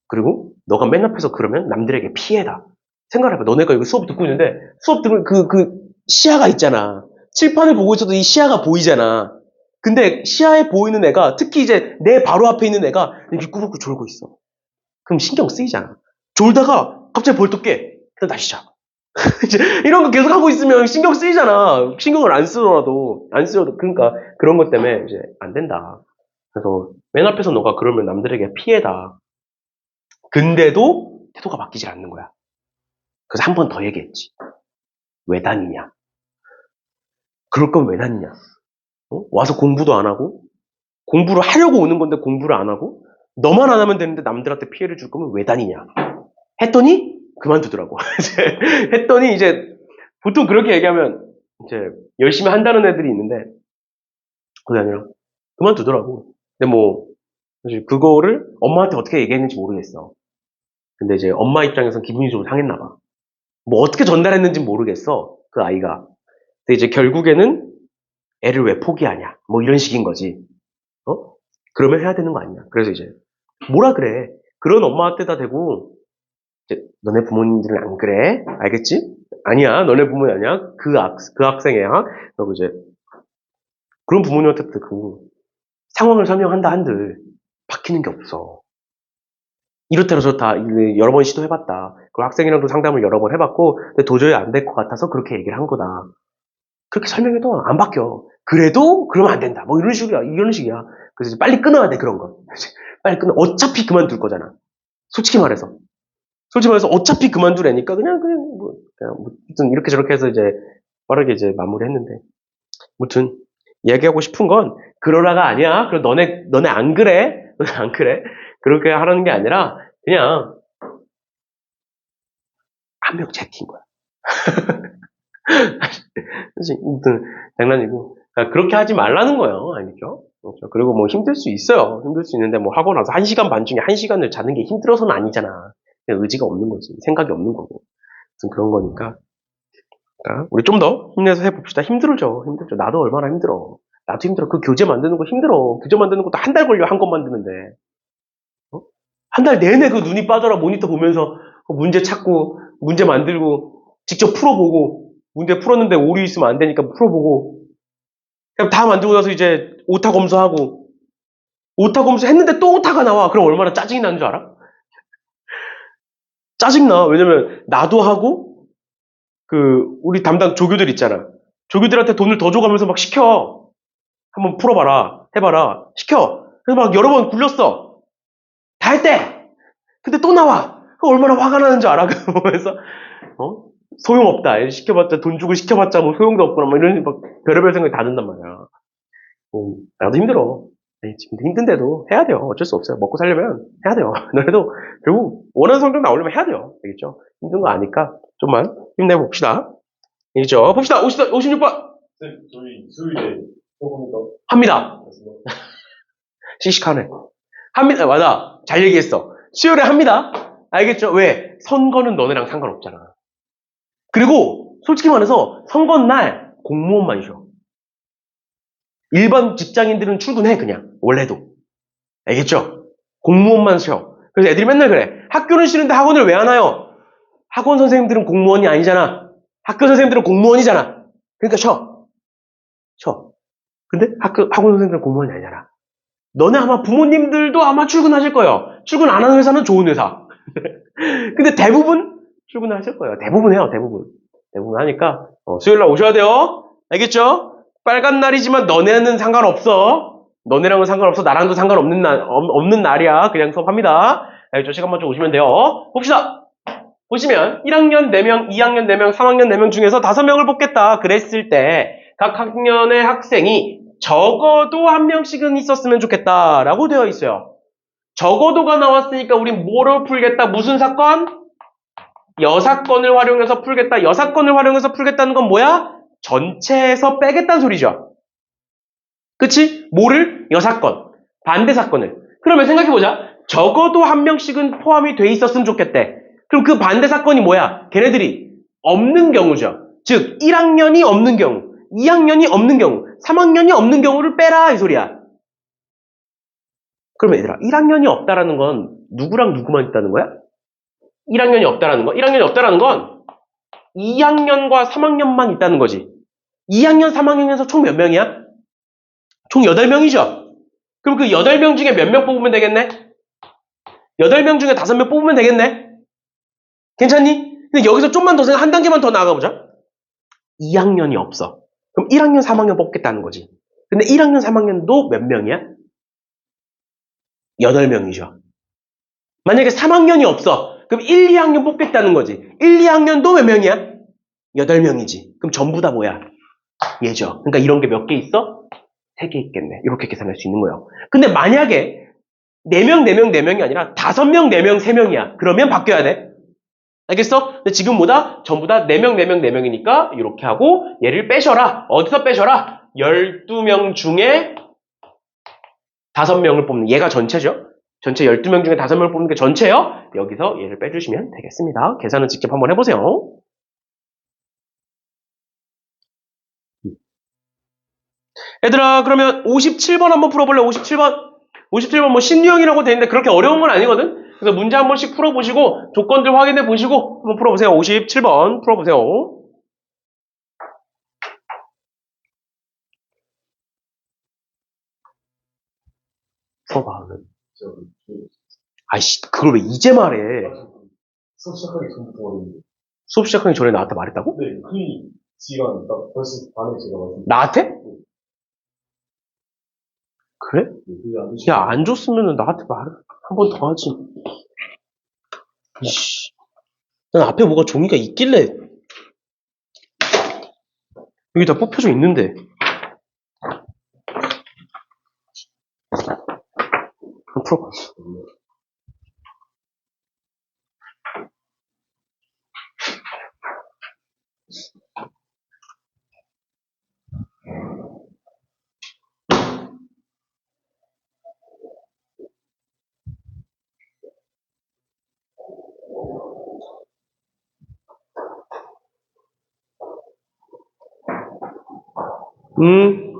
그리고 너가 맨 앞에서 그러면 남들에게 피해다. 생각을 해봐. 너네가 여기 수업 듣고 있는데 수업 들으면 그 시야가 있잖아. 칠판을 보고 있어도 이 시야가 보이잖아. 근데 시야에 보이는 애가 특히 이제 내 바로 앞에 있는 애가 이렇게 꾸벅꾸벅 졸고 있어. 그럼 신경 쓰이잖아. 졸다가 갑자기 벌떡 깨. 그럼 다시 자. 이제 이런 거 계속 하고 있으면 신경 쓰이잖아. 신경을 안 쓰더라도 그러니까 그런 것 때문에 이제 안 된다. 그래서 맨 앞에서 너가 그러면 남들에게 피해다. 근데도 태도가 바뀌질 않는 거야. 그래서 한 번 더 얘기했지. 왜 다니냐? 그럴 거면 왜 다니냐? 와서 공부도 안 하고 공부를 하려고 오는 건데 공부를 안 하고 너만 안 하면 되는데 남들한테 피해를 줄 거면 왜 다니냐? 했더니 그만두더라고. 했더니 이제 보통 그렇게 얘기하면 이제 열심히 한다는 애들이 있는데 그게 아니라 그만두더라고. 근데 뭐 사실 그거를 엄마한테 어떻게 얘기했는지 모르겠어. 근데 이제 엄마 입장에선 기분이 좀 상했나 봐. 뭐 어떻게 전달했는지 모르겠어. 그 아이가. 근데 이제 결국에는 애를 왜 포기하냐. 뭐 이런 식인 거지. 그러면 해야 되는 거 아니냐. 그래서 이제 뭐라 그래. 그런 엄마한테다 대고 이제 너네 부모님들은 안 그래. 알겠지? 아니야. 너네 부모님 아니야. 그 학생이야. 그리고 이제 그런 부모님한테 대고 상황을 설명한다 한들 바뀌는 게 없어. 이렇다 저렇다 여러 번 시도해봤다. 그 학생이랑도 상담을 여러 번 해봤고 근데 도저히 안 될 것 같아서 그렇게 얘기를 한 거다. 그렇게 설명해도 안 바뀌어. 그래도 그러면 안 된다. 뭐 이런 식이야. 이런 식이야. 그래서 이제 빨리 끊어야 돼 그런 거. 빨리 끊어. 어차피 그만둘 거잖아. 솔직히 말해서. 솔직히 말해서 어차피 그만둘 애니까 그냥 아무튼 이렇게 저렇게 해서 이제 빠르게 이제 마무리했는데. 아무튼 얘기하고 싶은 건 그러라가 아니야. 그럼 너네 안 그래? 너네 안 그래? 그렇게 하라는 게 아니라 그냥 한 명 제끼인 거야. 아무튼 장난이고 그렇게 하지 말라는 거예요. 아니죠? 그렇죠? 그리고 뭐 힘들 수 있어요. 힘들 수 있는데 뭐 하고 나서 1시간 반 중에 1시간을 자는 게 힘들어서는 아니잖아. 그냥 의지가 없는 거지. 생각이 없는 거고. 무슨 그런 거니까. 그러니까 우리 좀 더 힘내서 해봅시다. 힘들죠. 나도 얼마나 힘들어. 나도 힘들어. 그 교재 만드는 거 힘들어. 교재 만드는 것도 한 달 걸려. 한 권 만드는데. 한 달 내내 그 눈이 빠져라 모니터 보면서 문제 찾고 문제 만들고 직접 풀어보고 문제 풀었는데 오류 있으면 안 되니까 풀어보고 그냥 다 만들고 나서 이제 오타 검수하고 오타 검수했는데 또 오타가 나와. 그럼 얼마나 짜증이 나는 줄 알아? 짜증나. 왜냐면 나도 하고 우리 담당 조교들 있잖아. 조교들한테 돈을 더 줘가면서 막 시켜. 한번 풀어봐라. 해봐라. 시켜. 그래서 막 여러 번 굴렸어. 다 했대. 근데 또 나와. 그럼 얼마나 화가 나는 줄 알아? 그러면서 소용없다. 시켜봤자 돈 주고 시켜봤자 뭐 소용도 없구나. 뭐 이런 막 별의별 생각이 다 든단 말이야. 나도 힘들어. 지금 힘든데도 해야 돼요. 어쩔 수 없어요. 먹고 살려면 해야 돼요. 너네도 결국 원하는 성적 나오려면 해야 돼요. 알겠죠? 힘든 거 아니까 좀만 힘내봅시다. 알겠죠? 봅시다. 56번. 저희 수요일에 조금 더 합니다. 씩씩하네. 합니다. 맞아. 잘 얘기했어. 수요일에 합니다. 알겠죠? 왜? 선거는 너네랑 상관없잖아. 그리고 솔직히 말해서 선거 날 공무원만 쉬어. 일반 직장인들은 출근해 그냥 원래도. 알겠죠? 공무원만 쉬어. 그래서 애들이 맨날 그래. 학교는 쉬는데 학원을 왜 안 와요? 학원 선생님들은 공무원이 아니잖아. 학교 선생님들은 공무원이잖아. 그러니까 쉬어. 쉬어. 근데 학원 선생님들은 공무원이 아니잖아. 너네 아마 부모님들도 아마 출근하실 거예요. 출근 안 하는 회사는 좋은 회사. 근데 대부분 출근하실 거예요. 대부분 해요. 대부분 하니까 수요일 날 오셔야 돼요. 알겠죠? 빨간 날이지만 너네는 상관없어. 너네랑은 상관없어. 나랑도 상관없는 없는 날이야. 그냥 수업합니다. 알겠죠? 시간만 좀 오시면 돼요. 봅시다. 보시면 1학년 4명, 2학년 4명, 3학년 4명 중에서 5명을 뽑겠다. 그랬을 때 각 학년의 학생이 적어도 한 명씩은 있었으면 좋겠다라고 되어 있어요. 적어도가 나왔으니까 우린 뭐로 풀겠다? 무슨 사건? 여사건을 활용해서 풀겠다. 여사건을 활용해서 풀겠다는 건 뭐야? 전체에서 빼겠다는 소리죠. 그치? 뭐를? 여사건. 반대 사건을. 그러면 생각해보자. 적어도 한 명씩은 포함이 돼 있었으면 좋겠대. 그럼 그 반대 사건이 뭐야? 걔네들이 없는 경우죠. 즉 1학년이 없는 경우, 2학년이 없는 경우, 3학년이 없는 경우를 빼라 이 소리야. 그러면 얘들아 1학년이 없다라는 건 누구랑 누구만 있다는 거야? 1학년이 없다라는 건 1학년이 없다라는 건 2학년과 3학년만 있다는 거지. 2학년, 3학년에서 총 몇 명이야? 총 8명이죠. 그럼 그 8명 중에 몇 명 뽑으면 되겠네? 8명 중에 5명 뽑으면 되겠네? 괜찮니? 근데 여기서 좀만 더 생각, 한 단계만 더 나가보자. 2학년이 없어. 그럼 1학년, 3학년 뽑겠다는 거지. 근데 1학년, 3학년도 몇 명이야? 8명이죠. 만약에 3학년이 없어. 그럼 1, 2학년 뽑겠다는 거지. 1, 2학년도 몇 명이야? 8명이지. 그럼 전부 다 뭐야? 얘죠. 그러니까 이런 게 몇 개 있어? 3개 있겠네. 이렇게 계산할 수 있는 거예요. 근데 만약에 4명, 4명, 4명이 아니라 5명, 4명, 3명이야. 그러면 바뀌어야 돼. 알겠어? 근데 지금 뭐다? 전부 다 4명, 4명, 4명이니까 이렇게 하고 얘를 빼셔라. 어디서 빼셔라? 12명 중에 5명을 뽑는 얘가 전체죠. 전체 12명 중에 5명을 뽑는 게 전체예요. 여기서 얘를 빼주시면 되겠습니다. 계산은 직접 한번 해보세요. 얘들아 그러면 57번 한번 풀어볼래? 57번. 57번 뭐 신유형이라고 돼 있는데 그렇게 어려운 건 아니거든. 그래서 문제 한 번씩 풀어보시고 조건들 확인해 보시고 한번 풀어보세요. 57번 풀어보세요. 풀어봐. 아이씨 그걸 왜 이제 말해. 수업 시작하기 전부터 왔는데. 수업 시작하기 전에 나한테 말했다고? 네, 흔히 시간 딱 벌써 반에 제가 말씀. 나한테? 그래? 네, 야 안 줬으면 나한테 말을 한 번 더 하지. 이씨. 난 앞에 뭐가 종이가 있길래 여기 다 뽑혀져 있는데. 풀어봐. 음.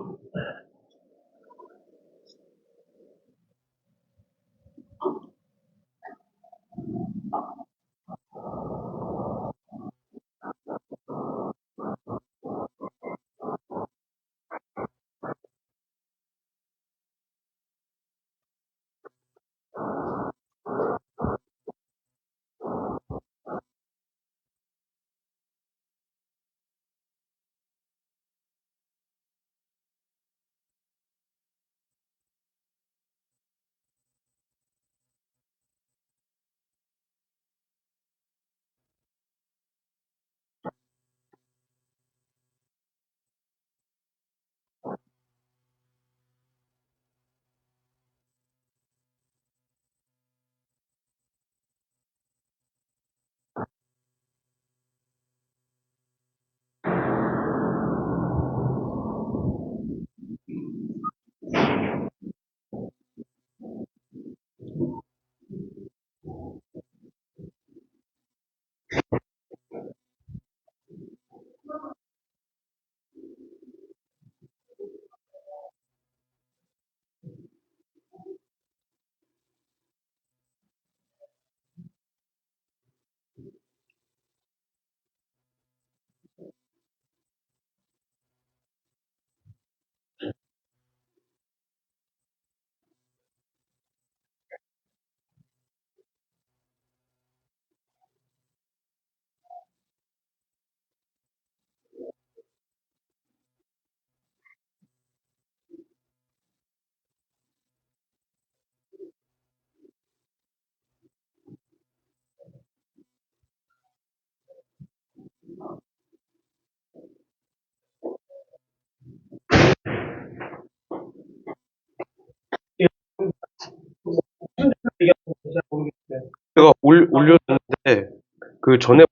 그 전에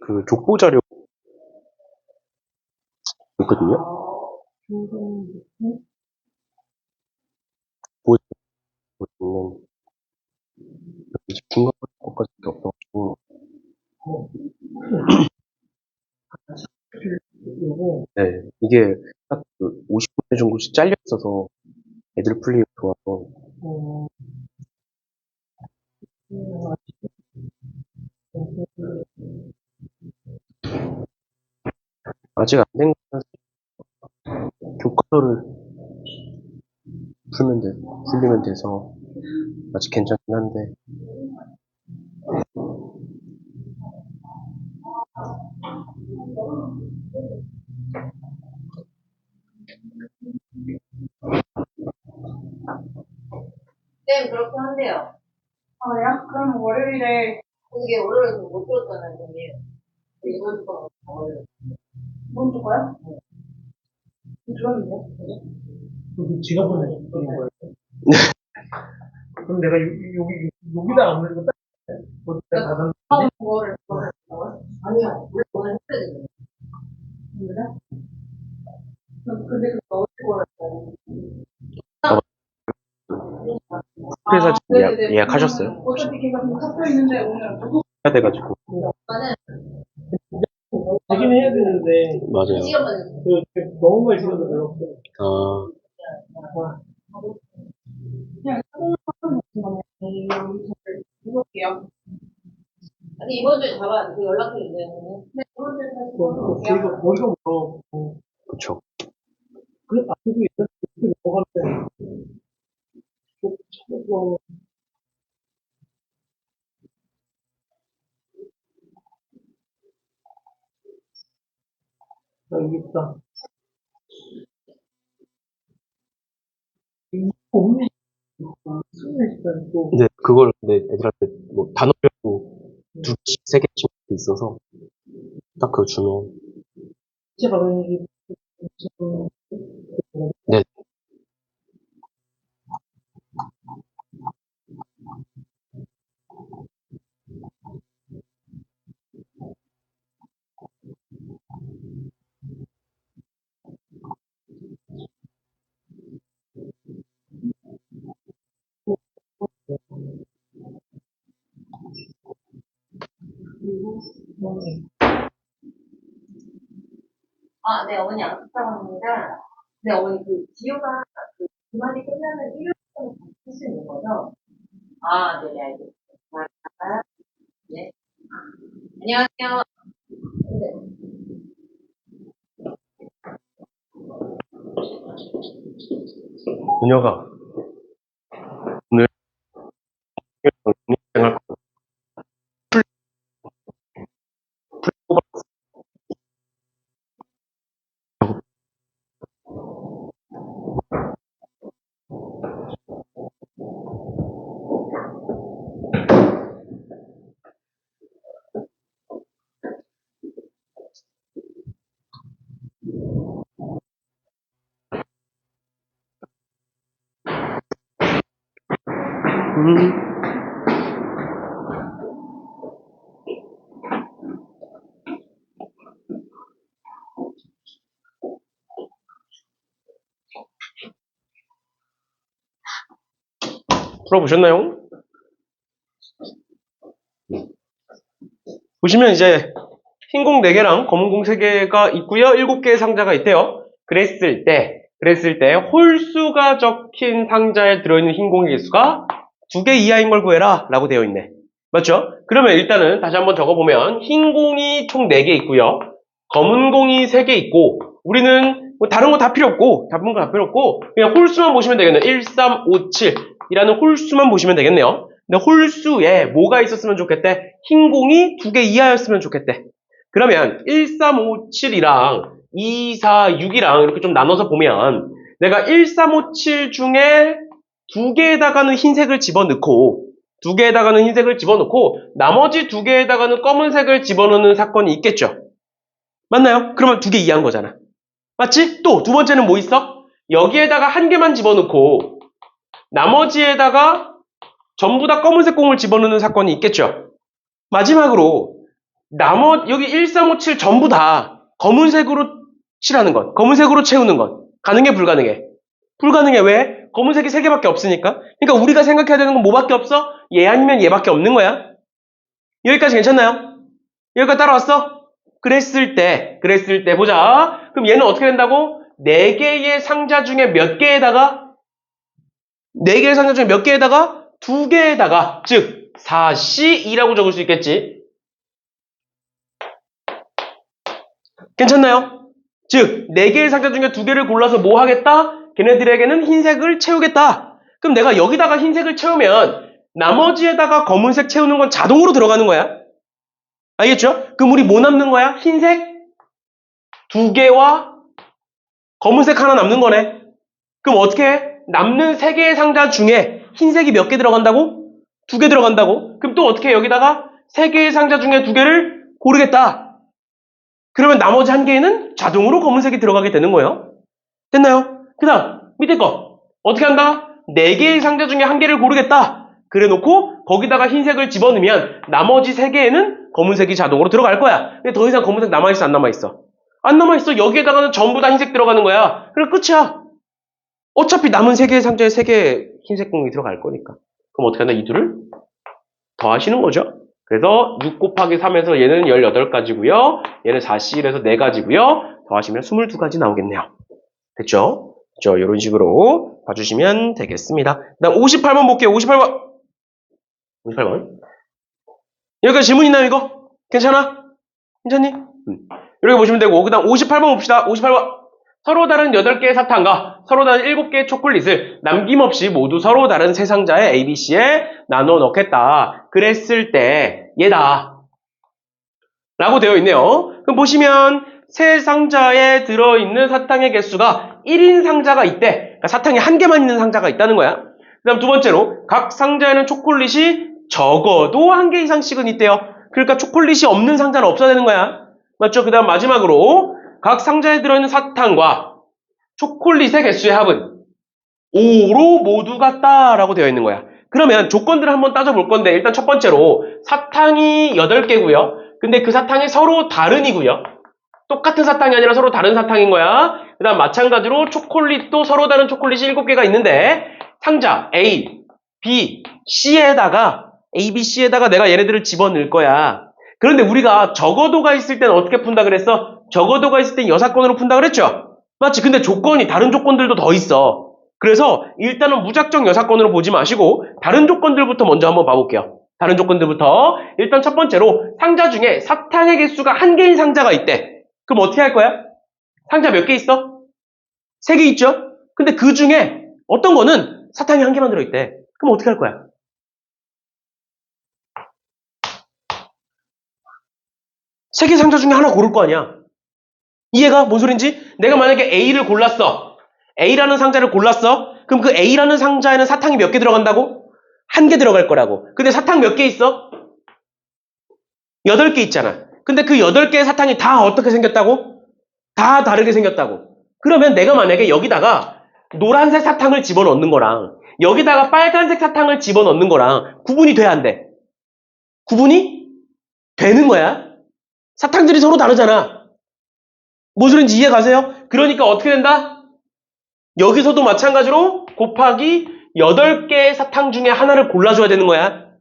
그 족보 자료 있거든요. 보시면 중간 것까지 없어가지고 네, 이게 딱 그 50분의 정도씩 잘려 있어서 애들 풀리기 좋아서 아직 안 된 거는 교과서를 풀리면 돼서 아직 괜찮긴 한데 네, 그렇게 한대요. 아, 그래요? 그럼 월요일에 이게 월요일에 못 들었잖아요, 선생님. 이번 주가 월요일. 이번 주 거요? 들었는데? 여기 지가 보내준 거예요. 그럼 내가 여기다 안 올리고 딱, 내가 받았는데, 다음 그거를 아니요, 원래 오늘 했어야 되는데. 그래? 근데 그거 어떻게 걸었어요? 스크린사진 네네네. 예약하셨어요? 어차피 걔가 지금 잡혀 있는데 오늘 누구 해야 돼가지고 오빠는 되긴 해야 되는데, 맞아요. 시간만 해주세요. 너무 많이 지나서 별로 없어. 아 그냥 사진만 해볼게요. 아니, 이번 주에 잡아, 그 연락해 주세요, 선생님. 네, 이번 주에 다시 해볼게요. 거기가 멀어. 그쵸. 그 앞에도 있어. 이렇게 넘어가는데, 찾아서, 여기 있다. 이거 없네. 수능 시간 또. 근데 그걸 근데 애들한테 뭐 단어별로 2개씩 3개씩 있어서 딱 그거 주면 진짜 받은 네. 아, 네, 어머니 아프다고 합니다. 네, 어머니 그 지효가 그 주말이 끝나면 일요일부터 할수 있는 거죠? 아, 네, 알겠습니다. 아, 네. 안녕하세요. 네. 은혁아 오늘 생활 풀어보셨나요? 보시면 이제 흰 공 4개랑 검은 공 3개가 있고요. 7개의 상자가 있대요. 그랬을 때 홀수가 적힌 상자에 들어있는 흰 공의 개수가 2개 이하인 걸 구해라 라고 되어 있네. 맞죠? 그러면 일단은 다시 한번 적어보면 흰 공이 총 4개 있고요. 검은 공이 3개 있고 우리는 뭐 다른 거 다 필요 없고 그냥 홀수만 보시면 되겠네요. 1, 3, 5, 7이라는 홀수만 보시면 되겠네요. 근데 홀수에 뭐가 있었으면 좋겠대? 흰 공이 2개 이하였으면 좋겠대. 그러면 1, 3, 5, 7이랑 2, 4, 6이랑 이렇게 좀 나눠서 보면 내가 1, 3, 5, 7 중에 2개에다가는 흰색을 집어넣고 나머지 2개에다가는 검은색을 집어넣는 사건이 있겠죠. 맞나요? 그러면 2개 이하인 거잖아. 맞지? 또 두 번째는 뭐 있어? 여기에다가 한 개만 집어넣고 나머지에다가 전부 다 검은색 공을 집어넣는 사건이 있겠죠. 마지막으로 여기 1357 전부 다 검은색으로 칠하는 것, 검은색으로 채우는 것 가능해 불가능해? 불가능해. 왜? 검은색이 3개밖에 없으니까. 그러니까 우리가 생각해야 되는 건 뭐밖에 없어? 얘 아니면 얘밖에 없는 거야. 여기까지 괜찮나요? 여기까지 따라왔어? 그랬을 때 보자. 그럼 얘는 어떻게 된다고? 4개의 상자 중에 몇 개에다가 4개의 상자 중에 몇 개에다가 2개에다가 즉 4C2라고 적을 수 있겠지. 괜찮나요? 즉 4개의 상자 중에 2개를 골라서 뭐 하겠다? 걔네들에게는 흰색을 채우겠다. 그럼 내가 여기다가 흰색을 채우면 나머지에다가 검은색 채우는 건 자동으로 들어가는 거야. 알겠죠? 그럼 우리 뭐 남는 거야? 흰색 2개와 검은색 하나 남는 거네. 그럼 어떻게 해? 남는 3개의 상자 중에 흰색이 몇 개 들어간다고? 2개 들어간다고? 그럼 또 어떻게 해? 여기다가 3개의 상자 중에 2개를 고르겠다. 그러면 나머지 1개에는 자동으로 검은색이 들어가게 되는 거예요. 됐나요? 그 다음 밑에 거 어떻게 한다? 4개의 상자 중에 1개를 고르겠다. 그래 놓고 거기다가 흰색을 집어넣으면 나머지 3개에는 검은색이 자동으로 들어갈 거야. 근데 더 이상 검은색 남아있어 안 남아있어? 안 남아있어. 여기에다가는 전부 다 흰색 들어가는 거야. 그래 끝이야. 어차피 남은 3개의 상자에 3개의 흰색 공이 들어갈 거니까. 그럼 어떻게 하나? 이 둘을 더하시는 거죠. 그래서 6 곱하기 3에서 얘는 18가지고요. 얘는 4C에서 4가지고요. 더하시면 22가지 나오겠네요. 됐죠? 그렇죠? 이런 식으로 봐주시면 되겠습니다. 그 다음 58번 볼게요. 58번. 여기까지 질문 있나요, 이거? 괜찮아? 괜찮니? 이렇게 보시면 되고, 그 다음 58번 봅시다. 58번. 서로 다른 8개의 사탕과 서로 다른 7개의 초콜릿을 남김없이 모두 서로 다른 세 상자의 A, B, C에 나눠 넣겠다. 그랬을 때 얘다. 라고 되어 있네요. 그럼 보시면 세 상자에 들어있는 사탕의 개수가 1인 상자가 있대. 그러니까 사탕이 1개만 있는 상자가 있다는 거야. 그 다음 두 번째로 각 상자에는 초콜릿이 적어도 1개 이상씩은 있대요. 그러니까 초콜릿이 없는 상자는 없어야 되는 거야. 맞죠? 그 다음 마지막으로 각 상자에 들어있는 사탕과 초콜릿의 개수의 합은 5로 모두 같다라고 되어 있는 거야. 그러면 조건들을 한번 따져볼 건데 일단 첫 번째로 사탕이 8개고요. 근데 그 사탕이 서로 다른이고요. 똑같은 사탕이 아니라 서로 다른 사탕인 거야. 그 다음 마찬가지로 초콜릿도 서로 다른 초콜릿이 7개가 있는데 상자 A, B, C에다가 A, B, C에다가 내가 얘네들을 집어넣을 거야. 그런데 우리가 적어도가 있을 때는 어떻게 푼다 그랬어? 적어도가 있을 땐 여사건으로 푼다 그랬죠? 맞지? 근데 조건이 다른 조건들도 더 있어. 그래서 일단은 무작정 여사건으로 보지 마시고 다른 조건들부터 먼저 한번 봐볼게요. 다른 조건들부터 일단 첫 번째로 상자 중에 사탕의 개수가 1개인 상자가 있대. 그럼 어떻게 할 거야? 상자 몇 개 있어? 3개 있죠? 근데 그 중에 어떤 거는 사탕이 1개만 들어있대. 그럼 어떻게 할 거야? 세 개 상자 중에 하나 고를 거 아니야. 이해가? 뭔 소린지? 내가 만약에 A를 골랐어. A라는 상자를 골랐어. 그럼 그 A라는 상자에는 사탕이 몇 개 들어간다고? 1개 들어갈 거라고. 근데 사탕 몇 개 있어? 8개 있잖아. 근데 그 8개의 사탕이 다 어떻게 생겼다고? 다 다르게 생겼다고. 그러면 내가 만약에 여기다가 노란색 사탕을 집어넣는 거랑 여기다가 빨간색 사탕을 집어넣는 거랑 구분이 돼야 안 돼? 구분이 되는 거야. 사탕들이 서로 다르잖아. 뭔 소린지 이해 가세요? 그러니까 어떻게 된다? 여기서도 마찬가지로 곱하기 8개의 사탕 중에 하나를 골라줘야 되는 거야.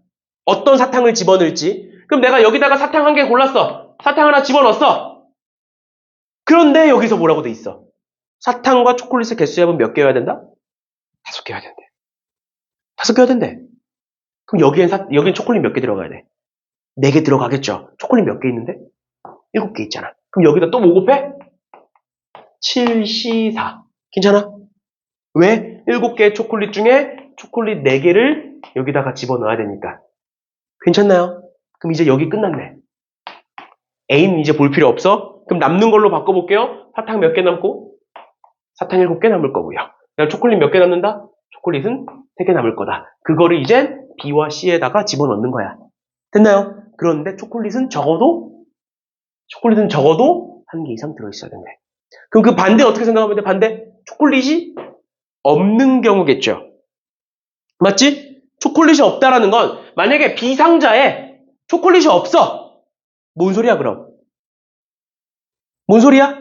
어떤 사탕을 집어넣을지. 그럼 내가 여기다가 사탕 1개 골랐어. 사탕 하나 집어넣었어. 그런데 여기서 뭐라고 돼 있어? 사탕과 초콜릿의 개수의 합은 몇 개여야 된다? 5개여야 된대. 5개여야 된대. 그럼 여기엔 초콜릿 몇 개 들어가야 돼? 4개 들어가겠죠. 초콜릿 몇 개 있는데? 7개 있잖아. 그럼 여기다 또 뭐 곱해? 7C4. 괜찮아? 왜? 7개의 초콜릿 중에 초콜릿 4개를 여기다가 집어넣어야 되니까. 괜찮나요? 그럼 이제 여기 끝났네. A는 이제 볼 필요 없어? 그럼 남는 걸로 바꿔볼게요. 사탕 몇 개 남고? 사탕 7개 남을 거고요. 그다음 초콜릿 몇 개 남는다? 초콜릿은 3개 남을 거다. 그거를 이제 B와 C에다가 집어넣는 거야. 됐나요? 그런데 초콜릿은 적어도 1개 이상 들어있어야 된대. 그럼 그 반대 어떻게 생각하면 돼? 반대? 초콜릿이 없는 경우겠죠. 맞지? 초콜릿이 없다라는 건 만약에 B 상자에 초콜릿이 없어. 뭔 소리야, 그럼? 뭔 소리야?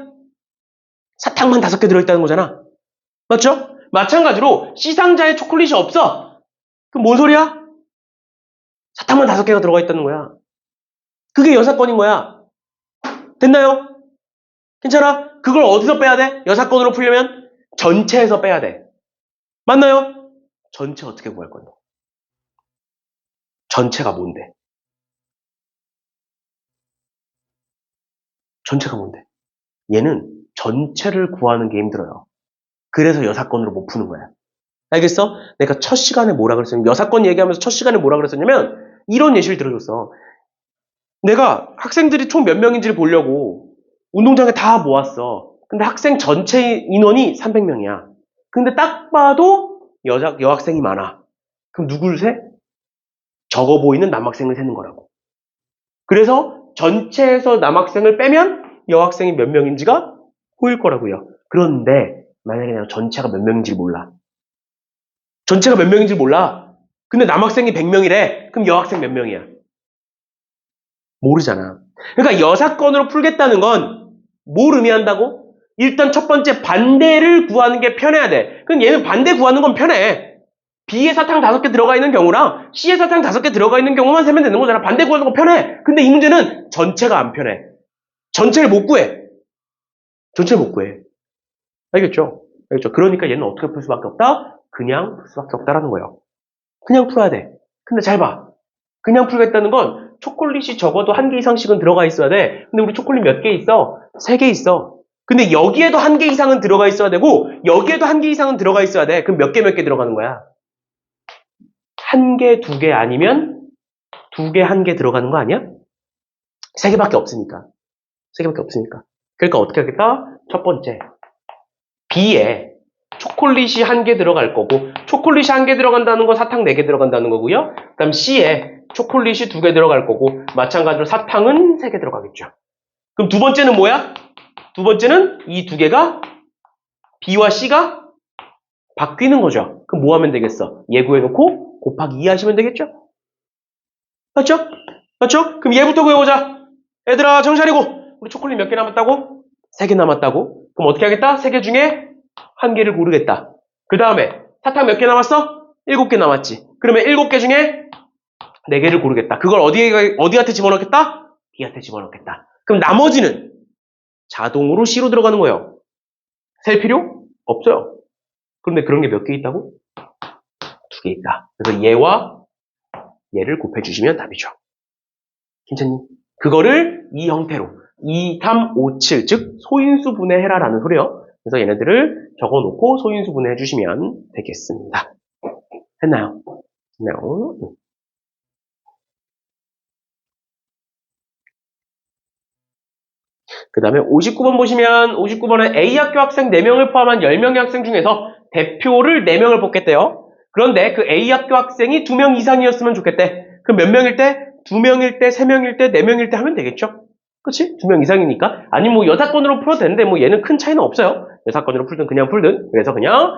사탕만 5개 들어있다는 거잖아. 맞죠? 마찬가지로 C상자에 초콜릿이 없어. 그럼 뭔 소리야? 사탕만 5개가 들어가 있다는 거야. 그게 여사건인 거야. 됐나요? 괜찮아? 그걸 어디서 빼야 돼? 여사건으로 풀려면 전체에서 빼야 돼. 맞나요? 전체 어떻게 구할 건데? 전체가 뭔데? 전체가 뭔데? 얘는 전체를 구하는 게 힘들어요. 그래서 여사건으로 못 푸는 거야. 알겠어? 내가 첫 시간에 뭐라 그랬었냐면, 여사건 얘기하면서 첫 시간에 뭐라 그랬었냐면, 이런 예시를 들어줬어. 내가 학생들이 총 몇 명인지를 보려고 운동장에 다 모았어. 근데 학생 전체 인원이 300명이야. 근데 딱 봐도 여학생이 많아. 그럼 누굴 세? 적어 보이는 남학생을 세는 거라고. 그래서 전체에서 남학생을 빼면 여학생이 몇 명인지가 보일 거라고요. 그런데 만약에 내가 전체가 몇 명인지 몰라. 전체가 몇 명인지 몰라. 근데 남학생이 100명이래. 그럼 여학생 몇 명이야? 모르잖아. 그러니까 여사건으로 풀겠다는 건 뭘 의미한다고? 일단 첫 번째 반대를 구하는 게 편해야 돼. 그럼 얘는 반대 구하는 건 편해. B에 사탕 5개 들어가 있는 경우랑 C에 사탕 5개 들어가 있는 경우만 세면 되는 거잖아. 반대 구하는 건 편해. 근데 이 문제는 전체가 안 편해. 전체를 못 구해. 전체를 못 구해. 알겠죠? 알겠죠? 그러니까 얘는 어떻게 풀 수밖에 없다? 그냥 풀 수밖에 없다라는 거예요. 그냥 풀어야 돼. 근데 잘 봐. 그냥 풀겠다는 건 초콜릿이 적어도 1개 이상씩은 들어가 있어야 돼. 근데 우리 초콜릿 몇 개 있어? 3개 있어. 근데 여기에도 1개 이상은 들어가 있어야 되고 여기에도 1개 이상은 들어가 있어야 돼. 그럼 몇 개 들어가는 거야? 1개, 2개 아니면 2개, 1개 들어가는 거 아니야? 3개밖에 없으니까. 3개밖에 없으니까. 그러니까 어떻게 하겠다? 첫 번째, B에 초콜릿이 1개 들어갈 거고 초콜릿이 1개 들어간다는 건 사탕 4개 들어간다는 거고요. 그 다음 C에 초콜릿이 2개 들어갈 거고 마찬가지로 사탕은 3개 들어가겠죠. 그럼 두 번째는 뭐야? 두 번째는 이 2개가 B와 C가 바뀌는 거죠. 그럼 뭐 하면 되겠어? 얘 구해놓고 곱하기 2 하시면 되겠죠? 맞죠? 맞죠? 그럼 얘부터 구해보자. 얘들아 정신 차리고 우리 초콜릿 몇 개 남았다고? 3개 남았다고? 그럼 어떻게 하겠다? 3개 중에 1개를 고르겠다. 그 다음에 사탕 몇 개 남았어? 7개 남았지. 그러면 7개 중에 4개를 고르겠다. 그걸 어디한테 집어넣겠다? B한테 집어넣겠다. 그럼 나머지는 자동으로 C로 들어가는 거예요. 셀 필요 없어요. 그런데 그런 게 몇 개 있다고? 2개 있다. 그래서 얘와 얘를 곱해주시면 답이죠. 괜찮니? 그거를 이 형태로 2, 3, 5, 7, 즉 소인수 분해해라라는 소리요. 그래서 얘네들을 적어놓고 소인수 분해해주시면 되겠습니다. 됐나요? 됐나요? 그 다음에 59번 보시면 59번은 A학교 학생 4명을 포함한 10명의 학생 중에서 대표를 4명을 뽑겠대요. 그런데 그 A학교 학생이 2명 이상이었으면 좋겠대. 그럼 몇 명일 때? 2명일 때, 3명일 때, 4명일 때 하면 되겠죠? 그치? 2명 이상이니까. 아니 뭐 여사건으로 풀어도 되는데 뭐 얘는 큰 차이는 없어요. 여사건으로 풀든 그냥 풀든. 그래서 그냥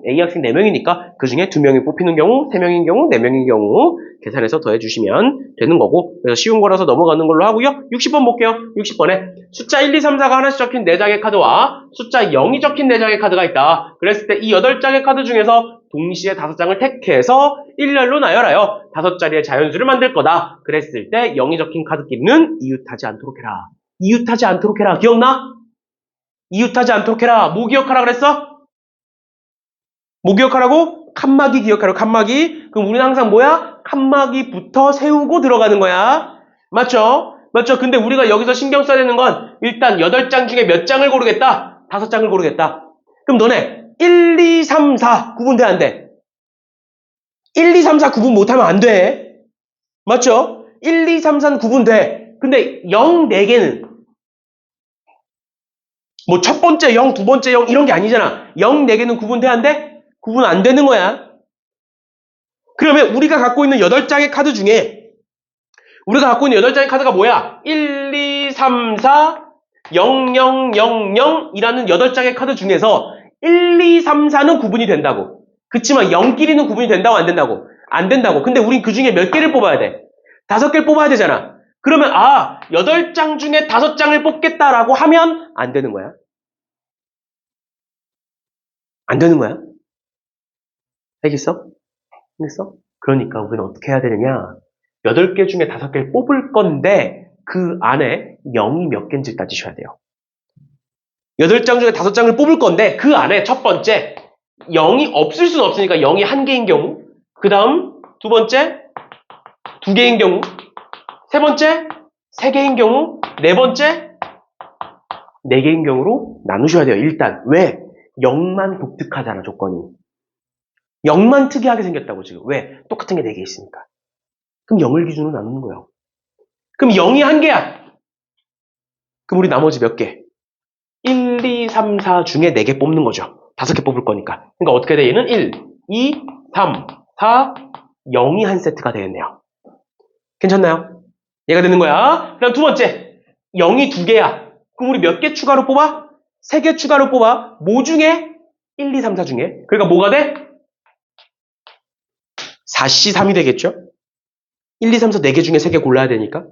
A 학생 4명이니까 그 중에 2명이 뽑히는 경우, 3명인 경우, 4명인 경우 계산해서 더해주시면 되는 거고. 그래서 쉬운 거라서 넘어가는 걸로 하고요. 60번 볼게요. 60번에 숫자 1, 2, 3, 4가 하나씩 적힌 4장의 카드와 숫자 0이 적힌 4장의 카드가 있다. 그랬을 때 이 8장의 카드 중에서 동시에 5장을 택해서 일렬로 나열하여 5자리의 자연수를 만들 거다. 그랬을 때 0이 적힌 카드끼리는 이웃하지 않도록 해라. 이웃하지 않도록 해라. 기억나? 이웃하지 않도록 해라. 뭐 기억하라 그랬어? 뭐 기억하라고? 칸막이 기억하라고. 칸막이. 그럼 우리는 항상 뭐야? 칸막이부터 세우고 들어가는 거야. 맞죠? 맞죠? 근데 우리가 여기서 신경 써야 되는 건 일단 8장 중에 몇 장을 고르겠다? 5장을 고르겠다. 그럼 너네 1, 2, 3, 4 구분돼 안 돼? 1, 2, 3, 4 구분 못하면 안 돼. 맞죠? 1, 2, 3, 4는 구분돼. 근데 0, 4개는 뭐 첫 번째 0, 두 번째 0 이런 게 아니잖아. 0, 4개는 구분돼 안 돼? 구분 안 되는 거야. 그러면 우리가 갖고 있는 8장의 카드 중에 우리가 갖고 있는 8장의 카드가 뭐야? 1, 2, 3, 4, 0, 0, 0, 0 이라는 8장의 카드 중에서 1, 2, 3, 4는 구분이 된다고. 그치만 0끼리는 구분이 된다고 안 된다고? 안 된다고. 근데 우린 그 중에 몇 개를 뽑아야 돼? 5개를 뽑아야 되잖아. 그러면 8장 중에 5장을 뽑겠다라고 하면 안 되는 거야. 안 되는 거야. 알겠어? 알겠어? 그러니까 우리는 어떻게 해야 되느냐? 8개 중에 5개를 뽑을 건데 그 안에 0이 몇 개인지 따지셔야 돼요. 8장 중에 5장을 뽑을 건데 그 안에 첫 번째 0이 없을 수는 없으니까 0이 1개인 경우, 그 다음 두 번째 2개인 경우, 세 번째 3개인 경우, 네 번째 4개인 경우로 나누셔야 돼요. 일단 왜? 0만 독특하잖아, 조건이. 0만 특이하게 생겼다고 지금. 왜? 똑같은 게 4개 있으니까. 그럼 0을 기준으로 나누는 거예요. 그럼 0이 1개야. 그럼 우리 나머지 몇 개? 1, 2, 3, 4 중에 4개 뽑는 거죠. 5개 뽑을 거니까. 그러니까 어떻게 돼? 얘는 1, 2, 3, 4, 0이 한 세트가 되겠네요. 괜찮나요? 얘가 되는 거야. 그 다음 두 번째. 0이 2개야. 그럼 우리 몇 개 추가로 뽑아? 3개 추가로 뽑아. 뭐 중에? 1, 2, 3, 4 중에. 그러니까 뭐가 돼? 4C, 3이 되겠죠? 1, 2, 3, 4, 4개 중에 3개 골라야 되니까.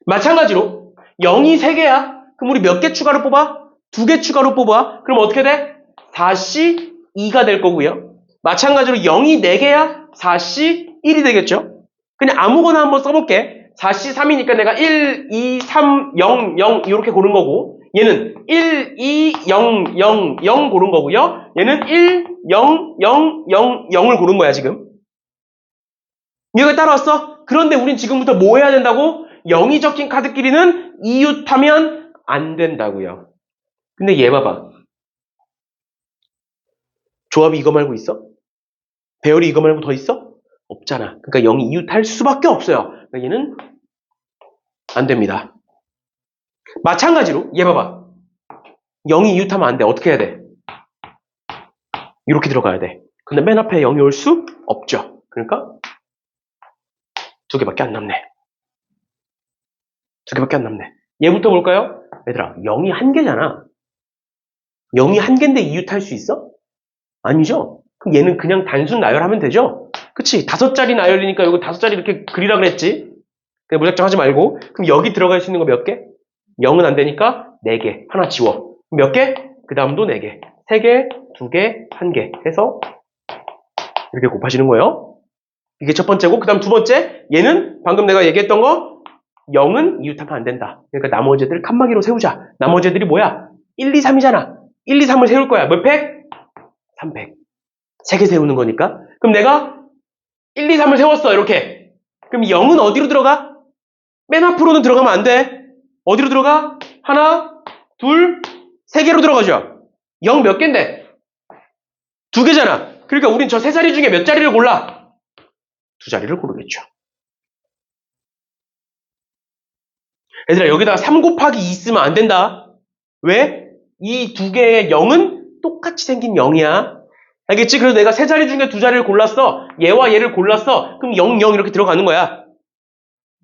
마찬가지로 0이 3개야. 그럼 우리 몇 개 추가로 뽑아? 2개 추가로 뽑아. 그럼 어떻게 돼? 4C, 2가 될 거고요. 마찬가지로 0이 4개야. 4C, 1이 되겠죠? 그냥 아무거나 한번 써볼게. 4C, 3이니까 내가 1, 2, 3, 0, 0 이렇게 고른 거고 얘는 1, 2, 0, 0, 0 고른 거고요. 얘는 1, 0, 0, 0, 0을 고른 거야 지금. 이해가 따라왔어? 그런데 우린 지금부터 뭐 해야 된다고? 0이 적힌 카드끼리는 이웃하면 안 된다고요. 근데 얘 봐봐. 조합이 이거 말고 있어? 배열이 이거 말고 더 있어? 없잖아. 그러니까 0이 이웃할 수밖에 없어요. 그러니까 얘는 안 됩니다. 마찬가지로 얘 봐봐. 0이 이웃하면 안 돼. 어떻게 해야 돼? 이렇게 들어가야 돼. 근데 맨 앞에 0이 올 수 없죠. 그러니까 2개밖에 안 남네. 2개밖에 안 남네. 얘부터 볼까요? 얘들아, 0이 1개잖아. 0이 1개인데 이웃할 수 있어? 아니죠? 그럼 얘는 그냥 단순 나열하면 되죠? 그치? 5자리 나열이니까 이거 5자리 이렇게 그리라 그랬지? 그냥 무작정 하지 말고. 그럼 여기 들어갈 수 있는 거 몇 개? 0은 안 되니까 4개. 하나 지워. 몇 개? 그 다음도 4개. 3개, 2개, 1개 해서 이렇게 곱하시는 거예요. 이게 첫 번째고, 그 다음 두 번째, 얘는 방금 내가 얘기했던 거 0은 이웃하면 안 된다. 그러니까 나머지 애들 칸막이로 세우자. 나머지 애들이 뭐야? 1, 2, 3이잖아. 1, 2, 3을 세울 거야. 몇 팩? 3팩. 3개 세우는 거니까. 그럼 내가 1, 2, 3을 세웠어. 이렇게. 그럼 0은 어디로 들어가? 맨 앞으로는 들어가면 안 돼. 어디로 들어가? 하나, 둘, 3개로 들어가죠. 0 몇 개인데? 2개잖아. 그러니까 우린 저 3자리 중에 몇 자리를 골라? 2자리를 고르겠죠. 얘들아, 여기다가 3 곱하기 2 쓰면 안 된다. 왜? 이 2개의 0은 똑같이 생긴 0이야. 알겠지? 그래서 내가 3자리 중에 2자리를 골랐어. 얘와 얘를 골랐어. 그럼 0, 0 이렇게 들어가는 거야.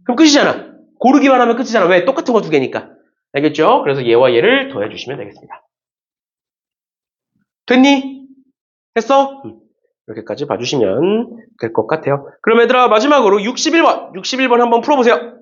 그럼 끝이잖아. 고르기만 하면 끝이잖아. 왜? 똑같은 거 2개니까. 알겠죠? 그래서 얘와 얘를 더해주시면 되겠습니다. 됐니? 했어? 이렇게까지 봐주시면 될 것 같아요. 그럼 얘들아, 마지막으로 61번. 61번 한번 풀어보세요.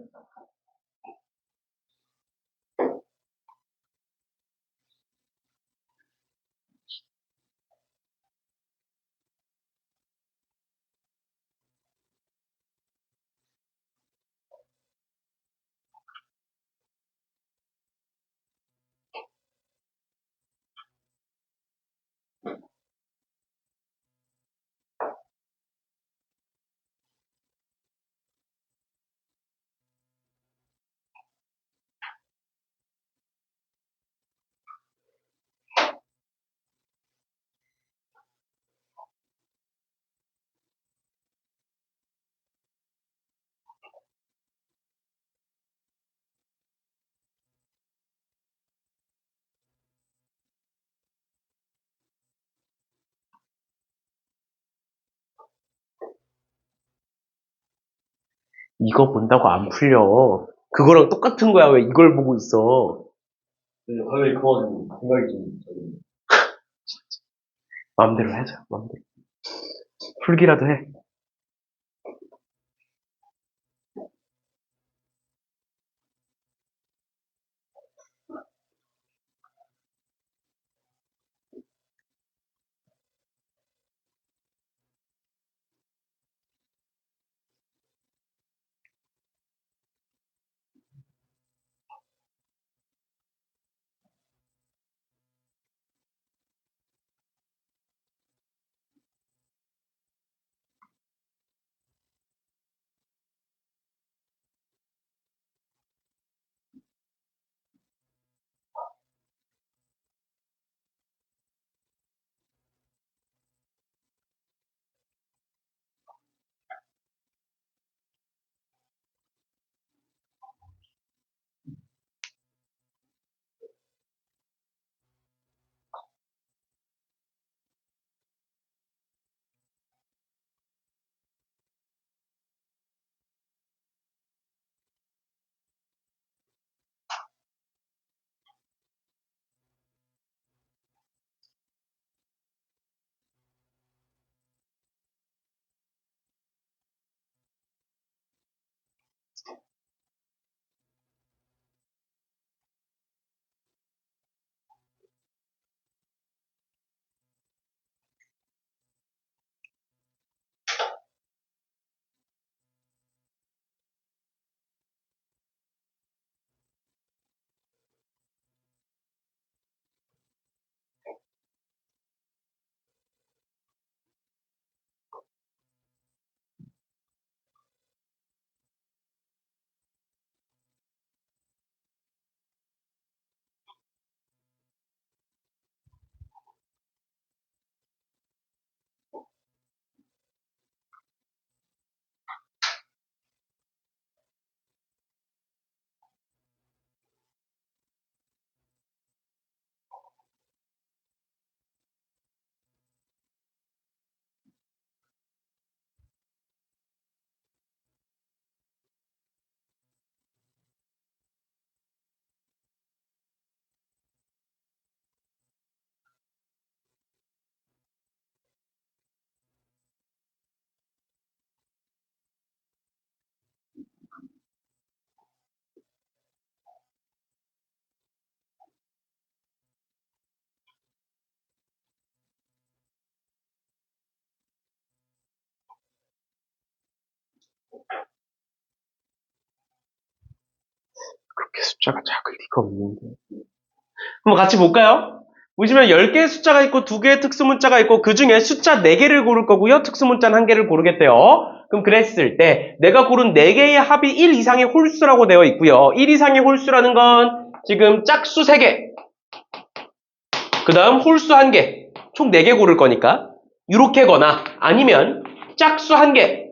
이거 본다고 안 풀려. 그거랑 똑같은 거야. 왜 이걸 보고 있어? 화면이 커가지고 생각이 좀 마음대로 하자. 마음대로. 풀기라도 해. 그렇게 숫자가 작을 리가 없는데. 한번 같이 볼까요? 보시면 10개의 숫자가 있고 2개의 특수문자가 있고 그 중에 숫자 4개를 고를 거고요. 특수문자는 1개를 고르겠대요. 그럼 그랬을 때 내가 고른 4개의 합이 1 이상의 홀수라고 되어 있고요. 1 이상의 홀수라는 건 지금 짝수 3개, 그 다음 홀수 1개, 총 4개 고를 거니까 이렇게거나 아니면 짝수 1개,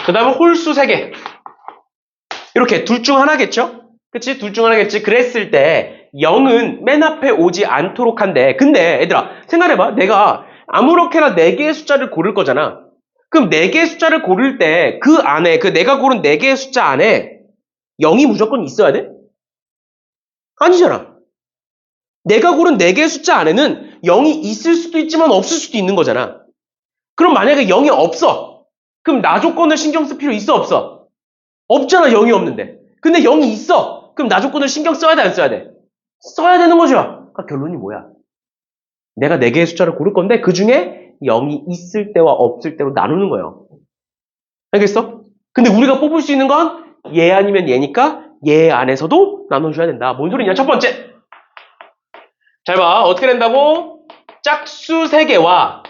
그 다음 홀수 3개, 이렇게 둘 중 하나겠죠? 그치? 둘 중 하나겠지? 그랬을 때 0은 맨 앞에 오지 않도록 한대. 근데 얘들아 생각해봐. 내가 아무렇게나 4개의 숫자를 고를 거잖아. 그럼 4개의 숫자를 고를 때 그 안에, 그 내가 고른 4개의 숫자 안에 0이 무조건 있어야 돼? 아니잖아. 내가 고른 4개의 숫자 안에는 0이 있을 수도 있지만 없을 수도 있는 거잖아. 그럼 만약에 0이 없어. 그럼 나 조건을 신경 쓸 필요 있어 없어? 없잖아. 0이 없는데. 근데 0이 있어. 그럼 나 조건을 신경 써야 돼 안 써야 돼? 써야 되는 거죠. 그러니까 결론이 뭐야? 내가 4개의 숫자를 고를 건데 그 중에 0이 있을 때와 없을 때로 나누는 거예요. 알겠어? 근데 우리가 뽑을 수 있는 건 얘 아니면 얘니까 얘 안에서도 나눠줘야 된다. 뭔 소리냐? 첫 번째. 잘 봐. 어떻게 된다고? 짝수 3개와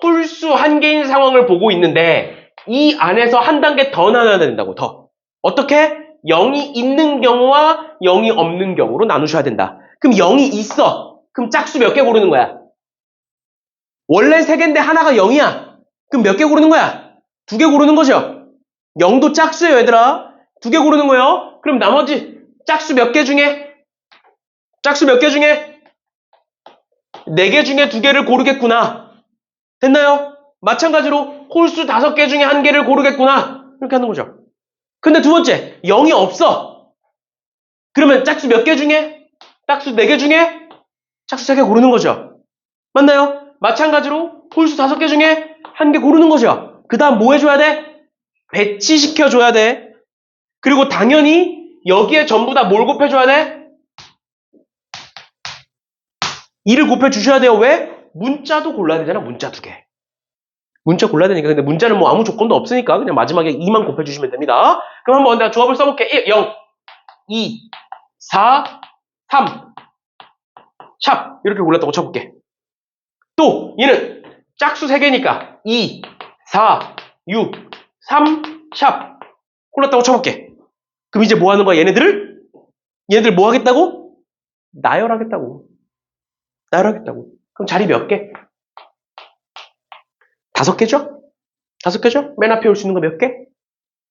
홀수 1개인 상황을 보고 있는데 이 안에서 한 단계 더 나눠야 된다고. 더. 어떻게? 0이 있는 경우와 0이 없는 경우로 나누셔야 된다. 그럼 0이 있어. 그럼 짝수 몇 개 고르는 거야? 원래 3개인데 하나가 0이야. 그럼 몇 개 고르는 거야? 2개 고르는 거죠. 0도 짝수예요, 얘들아. 2개 고르는 거예요. 그럼 나머지 짝수 몇 개 중에? 짝수 몇 개 중에? 4개 중에 2개를 고르겠구나. 됐나요? 마찬가지로 홀수 5개 중에 1개를 고르겠구나. 이렇게 하는 거죠. 근데 두 번째, 0이 없어. 그러면 짝수 몇 개 중에? 짝수 4개 중에? 짝수 3개 고르는 거죠. 맞나요? 마찬가지로 홀수 5개 중에 1개 고르는 거죠. 그 다음 뭐 해줘야 돼? 배치시켜줘야 돼. 그리고 당연히 여기에 전부 다 뭘 곱해줘야 돼? 2를 곱해주셔야 돼요. 왜? 문자도 골라야 되잖아. 문자 2개. 문자 골라야 되니까. 근데 문자는 뭐 아무 조건도 없으니까 그냥 마지막에 2만 곱해주시면 됩니다. 그럼 한번 내가 조합을 써볼게. 1, 0, 2, 4, 3. 샵. 이렇게 골랐다고 쳐볼게. 또 얘는 짝수 3개니까 2, 4, 6, 3, 샵. 골랐다고 쳐볼게. 그럼 이제 뭐 하는 거야? 얘네들 뭐 하겠다고? 나열하겠다고. 나열하겠다고. 그럼 자리 몇 개? 5개죠? 5개죠? 맨 앞에 올 수 있는 거 몇 개?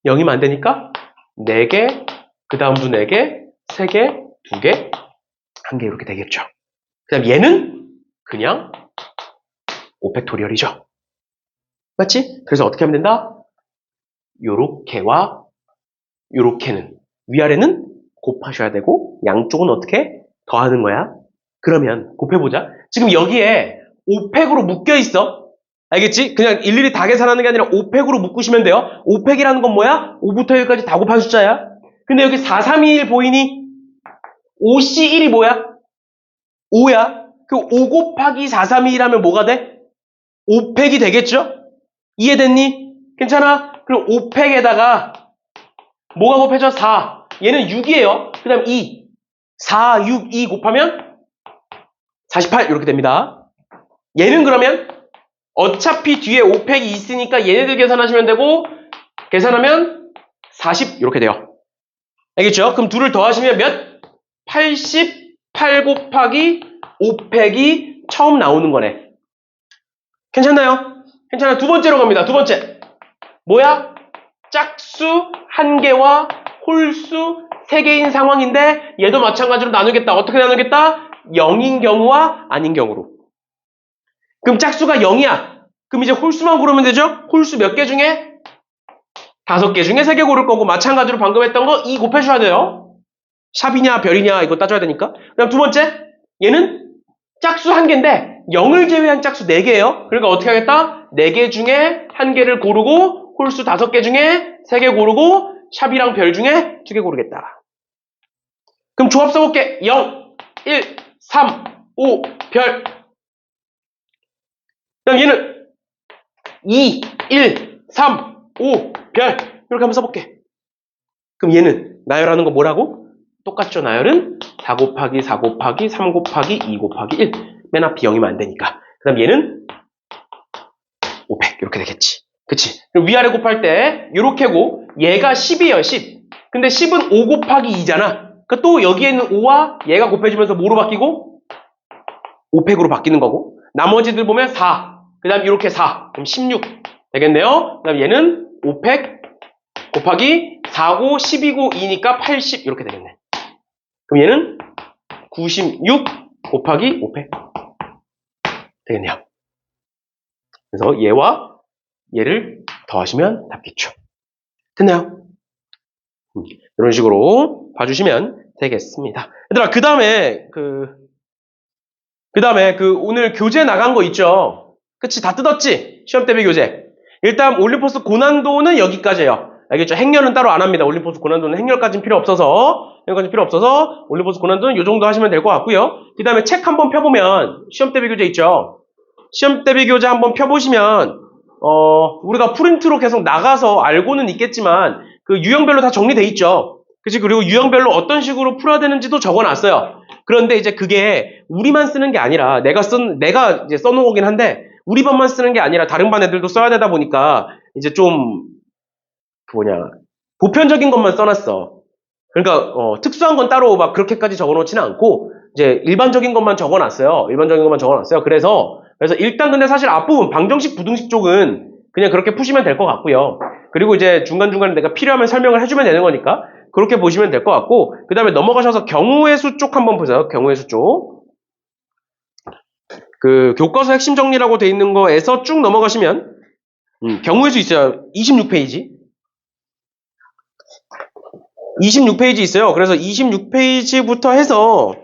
0이면 안 되니까 4개, 그 다음도 4개, 3개, 2개, 1개 이렇게 되겠죠. 그 다음 얘는 그냥 오팩토리얼이죠. 맞지? 그래서 어떻게 하면 된다? 요렇게와 요렇게는 위아래는 곱하셔야 되고 양쪽은 어떻게? 더하는 거야. 그러면 곱해보자. 지금 여기에 오팩으로 묶여있어. 알겠지? 그냥 일일이 다 계산하는 게 아니라 5팩으로 묶으시면 돼요. 5팩이라는 건 뭐야? 5부터 1까지 다 곱한 숫자야. 근데 여기 4, 3, 2, 1 보이니? 5C1이 뭐야? 5야. 그 5 곱하기 4, 3, 2, 1 하면 뭐가 돼? 5팩이 되겠죠? 이해됐니? 괜찮아? 그럼 5팩에다가 뭐가 곱해져? 4. 얘는 6이에요. 그 다음 2. 4, 6, 2 곱하면 48 이렇게 됩니다. 얘는 그러면 어차피 뒤에 5팩이 있으니까 얘네들 계산하시면 되고 계산하면 40 이렇게 돼요. 알겠죠? 그럼 둘을 더하시면 몇? 88 곱하기 5팩이 처음 나오는 거네. 괜찮나요? 괜찮아. 두 번째로 갑니다. 두 번째. 뭐야? 짝수 1개와 홀수 3개인 상황인데 얘도 마찬가지로 나누겠다. 어떻게 나누겠다? 0인 경우와 아닌 경우로. 그럼 짝수가 0이야. 그럼 이제 홀수만 고르면 되죠? 홀수 몇 개 중에? 5개 중에 3개 고를 거고 마찬가지로 방금 했던 거 2 곱해줘야 돼요. 샵이냐 별이냐 이거 따져야 되니까. 그다음 두 번째. 얘는 짝수 1개인데 0을 제외한 짝수 4개예요. 그러니까 어떻게 하겠다? 4개 중에 1개를 고르고 홀수 5개 중에 3개 고르고 샵이랑 별 중에 2개 고르겠다. 그럼 조합 써볼게. 0, 1, 3, 5, 별. 그럼 얘는 2, 1, 3, 5, 별. 이렇게 한번 써볼게. 그럼 얘는 나열하는 거 뭐라고? 똑같죠. 나열은 4 곱하기 4 곱하기 3 곱하기 2 곱하기 1. 맨 앞이 0이면 안 되니까. 그 다음 얘는 500 이렇게 되겠지. 그치? 그럼 위아래 곱할 때 이렇게고 얘가 10이에요. 10. 근데 10은 5 곱하기 2잖아. 그러니까 또 여기에 있는 5와 얘가 곱해지면서 뭐로 바뀌고? 5팩으로 바뀌는 거고 나머지들 보면 4. 그 다음 이렇게 4. 그럼 16 되겠네요. 그 다음 얘는 5팩 곱하기 4고 10이고 2니까 80 이렇게 되겠네. 그럼 얘는 96 곱하기 5팩 되겠네요. 그래서 얘와 얘를 더하시면 답겠죠. 됐나요? 이런 식으로 봐주시면 되겠습니다. 얘들아, 그 다음에 오늘 교재 나간 거 있죠? 그치? 다 뜯었지? 시험 대비 교재. 일단 올림포스 고난도는 여기까지예요. 알겠죠? 행렬은 따로 안 합니다. 올림포스 고난도는 행렬까지는 필요 없어서 올림포스 고난도는 이 정도 하시면 될 것 같고요. 그 다음에 책 한번 펴보면 시험 대비 교재 있죠? 시험 대비 교재 한번 펴보시면 우리가 프린트로 계속 나가서 알고는 있겠지만 그 유형별로 다 정리돼 있죠. 그치? 그리고 유형별로 어떤 식으로 풀어야 되는지도 적어놨어요. 그런데 이제 그게 우리만 쓰는 게 아니라 내가 이제 써놓은 거긴 한데 우리 반만 쓰는 게 아니라 다른 반 애들도 써야 되다 보니까 이제 좀 보편적인 것만 써놨어. 그러니까 특수한 건 따로 막 그렇게까지 적어놓지는 않고 이제 일반적인 것만 적어놨어요. 그래서 일단 근데 사실 앞부분 방정식 부등식 쪽은 그냥 그렇게 푸시면 될 것 같고요. 그리고 이제 중간중간에 내가 필요하면 설명을 해주면 되는 거니까 그렇게 보시면 될 것 같고 그 다음에 넘어가셔서 경우의 수 쪽 한번 보세요. 경우의 수 쪽. 그 교과서 핵심 정리라고 돼 있는 거에서 쭉 넘어가시면 경우의 수 있어요. 26페이지. 26페이지 있어요. 그래서 26페이지부터 해서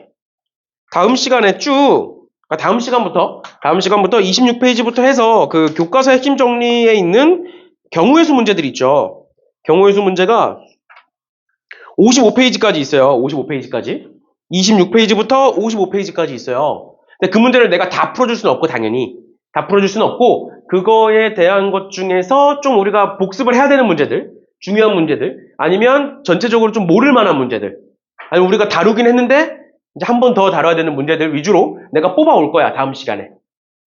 다음 시간부터 26페이지부터 해서 그 교과서 핵심 정리에 있는 경우의 수 문제들 있죠. 경우의 수 문제가 55페이지까지 있어요. 55페이지까지. 26페이지부터 55페이지까지 있어요. 근데 그 문제를 내가 다 풀어줄 수는 없고 당연히 다 풀어줄 수는 없고 그거에 대한 것 중에서 좀 우리가 복습을 해야 되는 문제들 중요한 문제들 아니면 전체적으로 좀 모를 만한 문제들 아니면 우리가 다루긴 했는데 이제 한 번 더 다뤄야 되는 문제들 위주로 내가 뽑아올 거야. 다음 시간에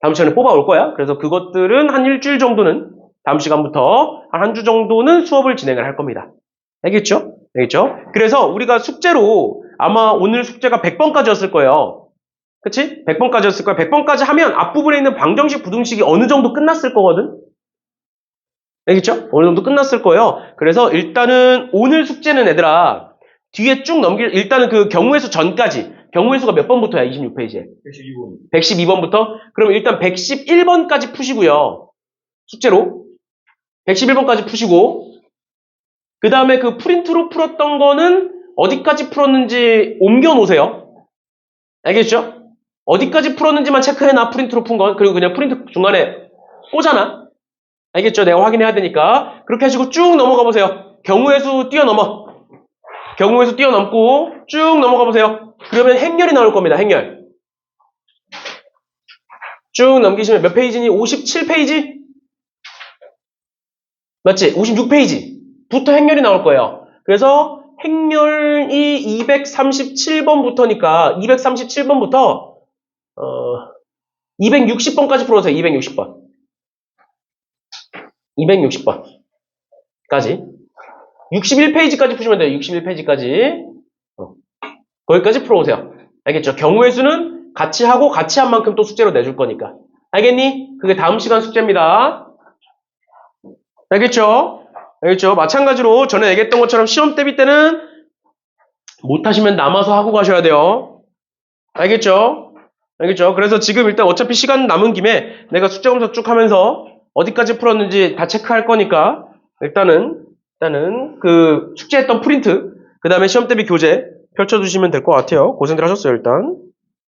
뽑아올 거야. 그래서 그것들은 한 일주일 정도는 다음 시간부터 한 주 정도는 수업을 진행을 할 겁니다. 알겠죠? 그래서 우리가 숙제로 아마 오늘 숙제가 100번까지였을 거예요. 그치? 100번까지였을 거야. 100번까지 하면 앞부분에 있는 방정식, 부등식이 어느 정도 끝났을 거거든? 알겠죠? 어느 정도 끝났을 거예요. 그래서 일단은 오늘 숙제는 얘들아, 뒤에 쭉 일단은 그 경우의 수 전까지. 경우의 수가 몇 번부터야? 26페이지에. 112번. 112번부터? 그럼 일단 111번까지 푸시고요. 숙제로. 111번까지 푸시고, 그 다음에 그 프린트로 풀었던 거는 어디까지 풀었는지 옮겨 놓으세요. 알겠죠? 어디까지 풀었는지만 체크해놔, 프린트로 푼 건. 그리고 그냥 프린트 중간에 오잖아. 알겠죠? 내가 확인해야 되니까. 그렇게 하시고 쭉 넘어가 보세요. 경우의 수 뛰어넘어. 경우의 수 뛰어넘고 쭉 넘어가 보세요. 그러면 행렬이 나올 겁니다. 행렬. 쭉 넘기시면 몇 페이지니? 57페이지? 맞지? 56페이지부터 행렬이 나올 거예요. 그래서 행렬이 237번부터니까 237번부터 260번까지 풀어주세요. 260번. 260번까지. 61페이지까지 푸시면 돼요. 61페이지까지. 거기까지 풀어오세요. 알겠죠? 경우의 수는 같이 하고 같이 한 만큼 또 숙제로 내줄 거니까. 알겠니? 그게 다음 시간 숙제입니다. 알겠죠? 알겠죠? 마찬가지로 전에 얘기했던 것처럼 시험 대비 때는 못하시면 남아서 하고 가셔야 돼요. 알겠죠? 알겠죠? 그래서 지금 일단 어차피 시간 남은 김에 내가 숙제 검사 쭉 하면서 어디까지 풀었는지 다 체크할 거니까 일단은 그 숙제했던 프린트 그 다음에 시험 대비 교재 펼쳐두시면 될 것 같아요. 고생들 하셨어요 일단.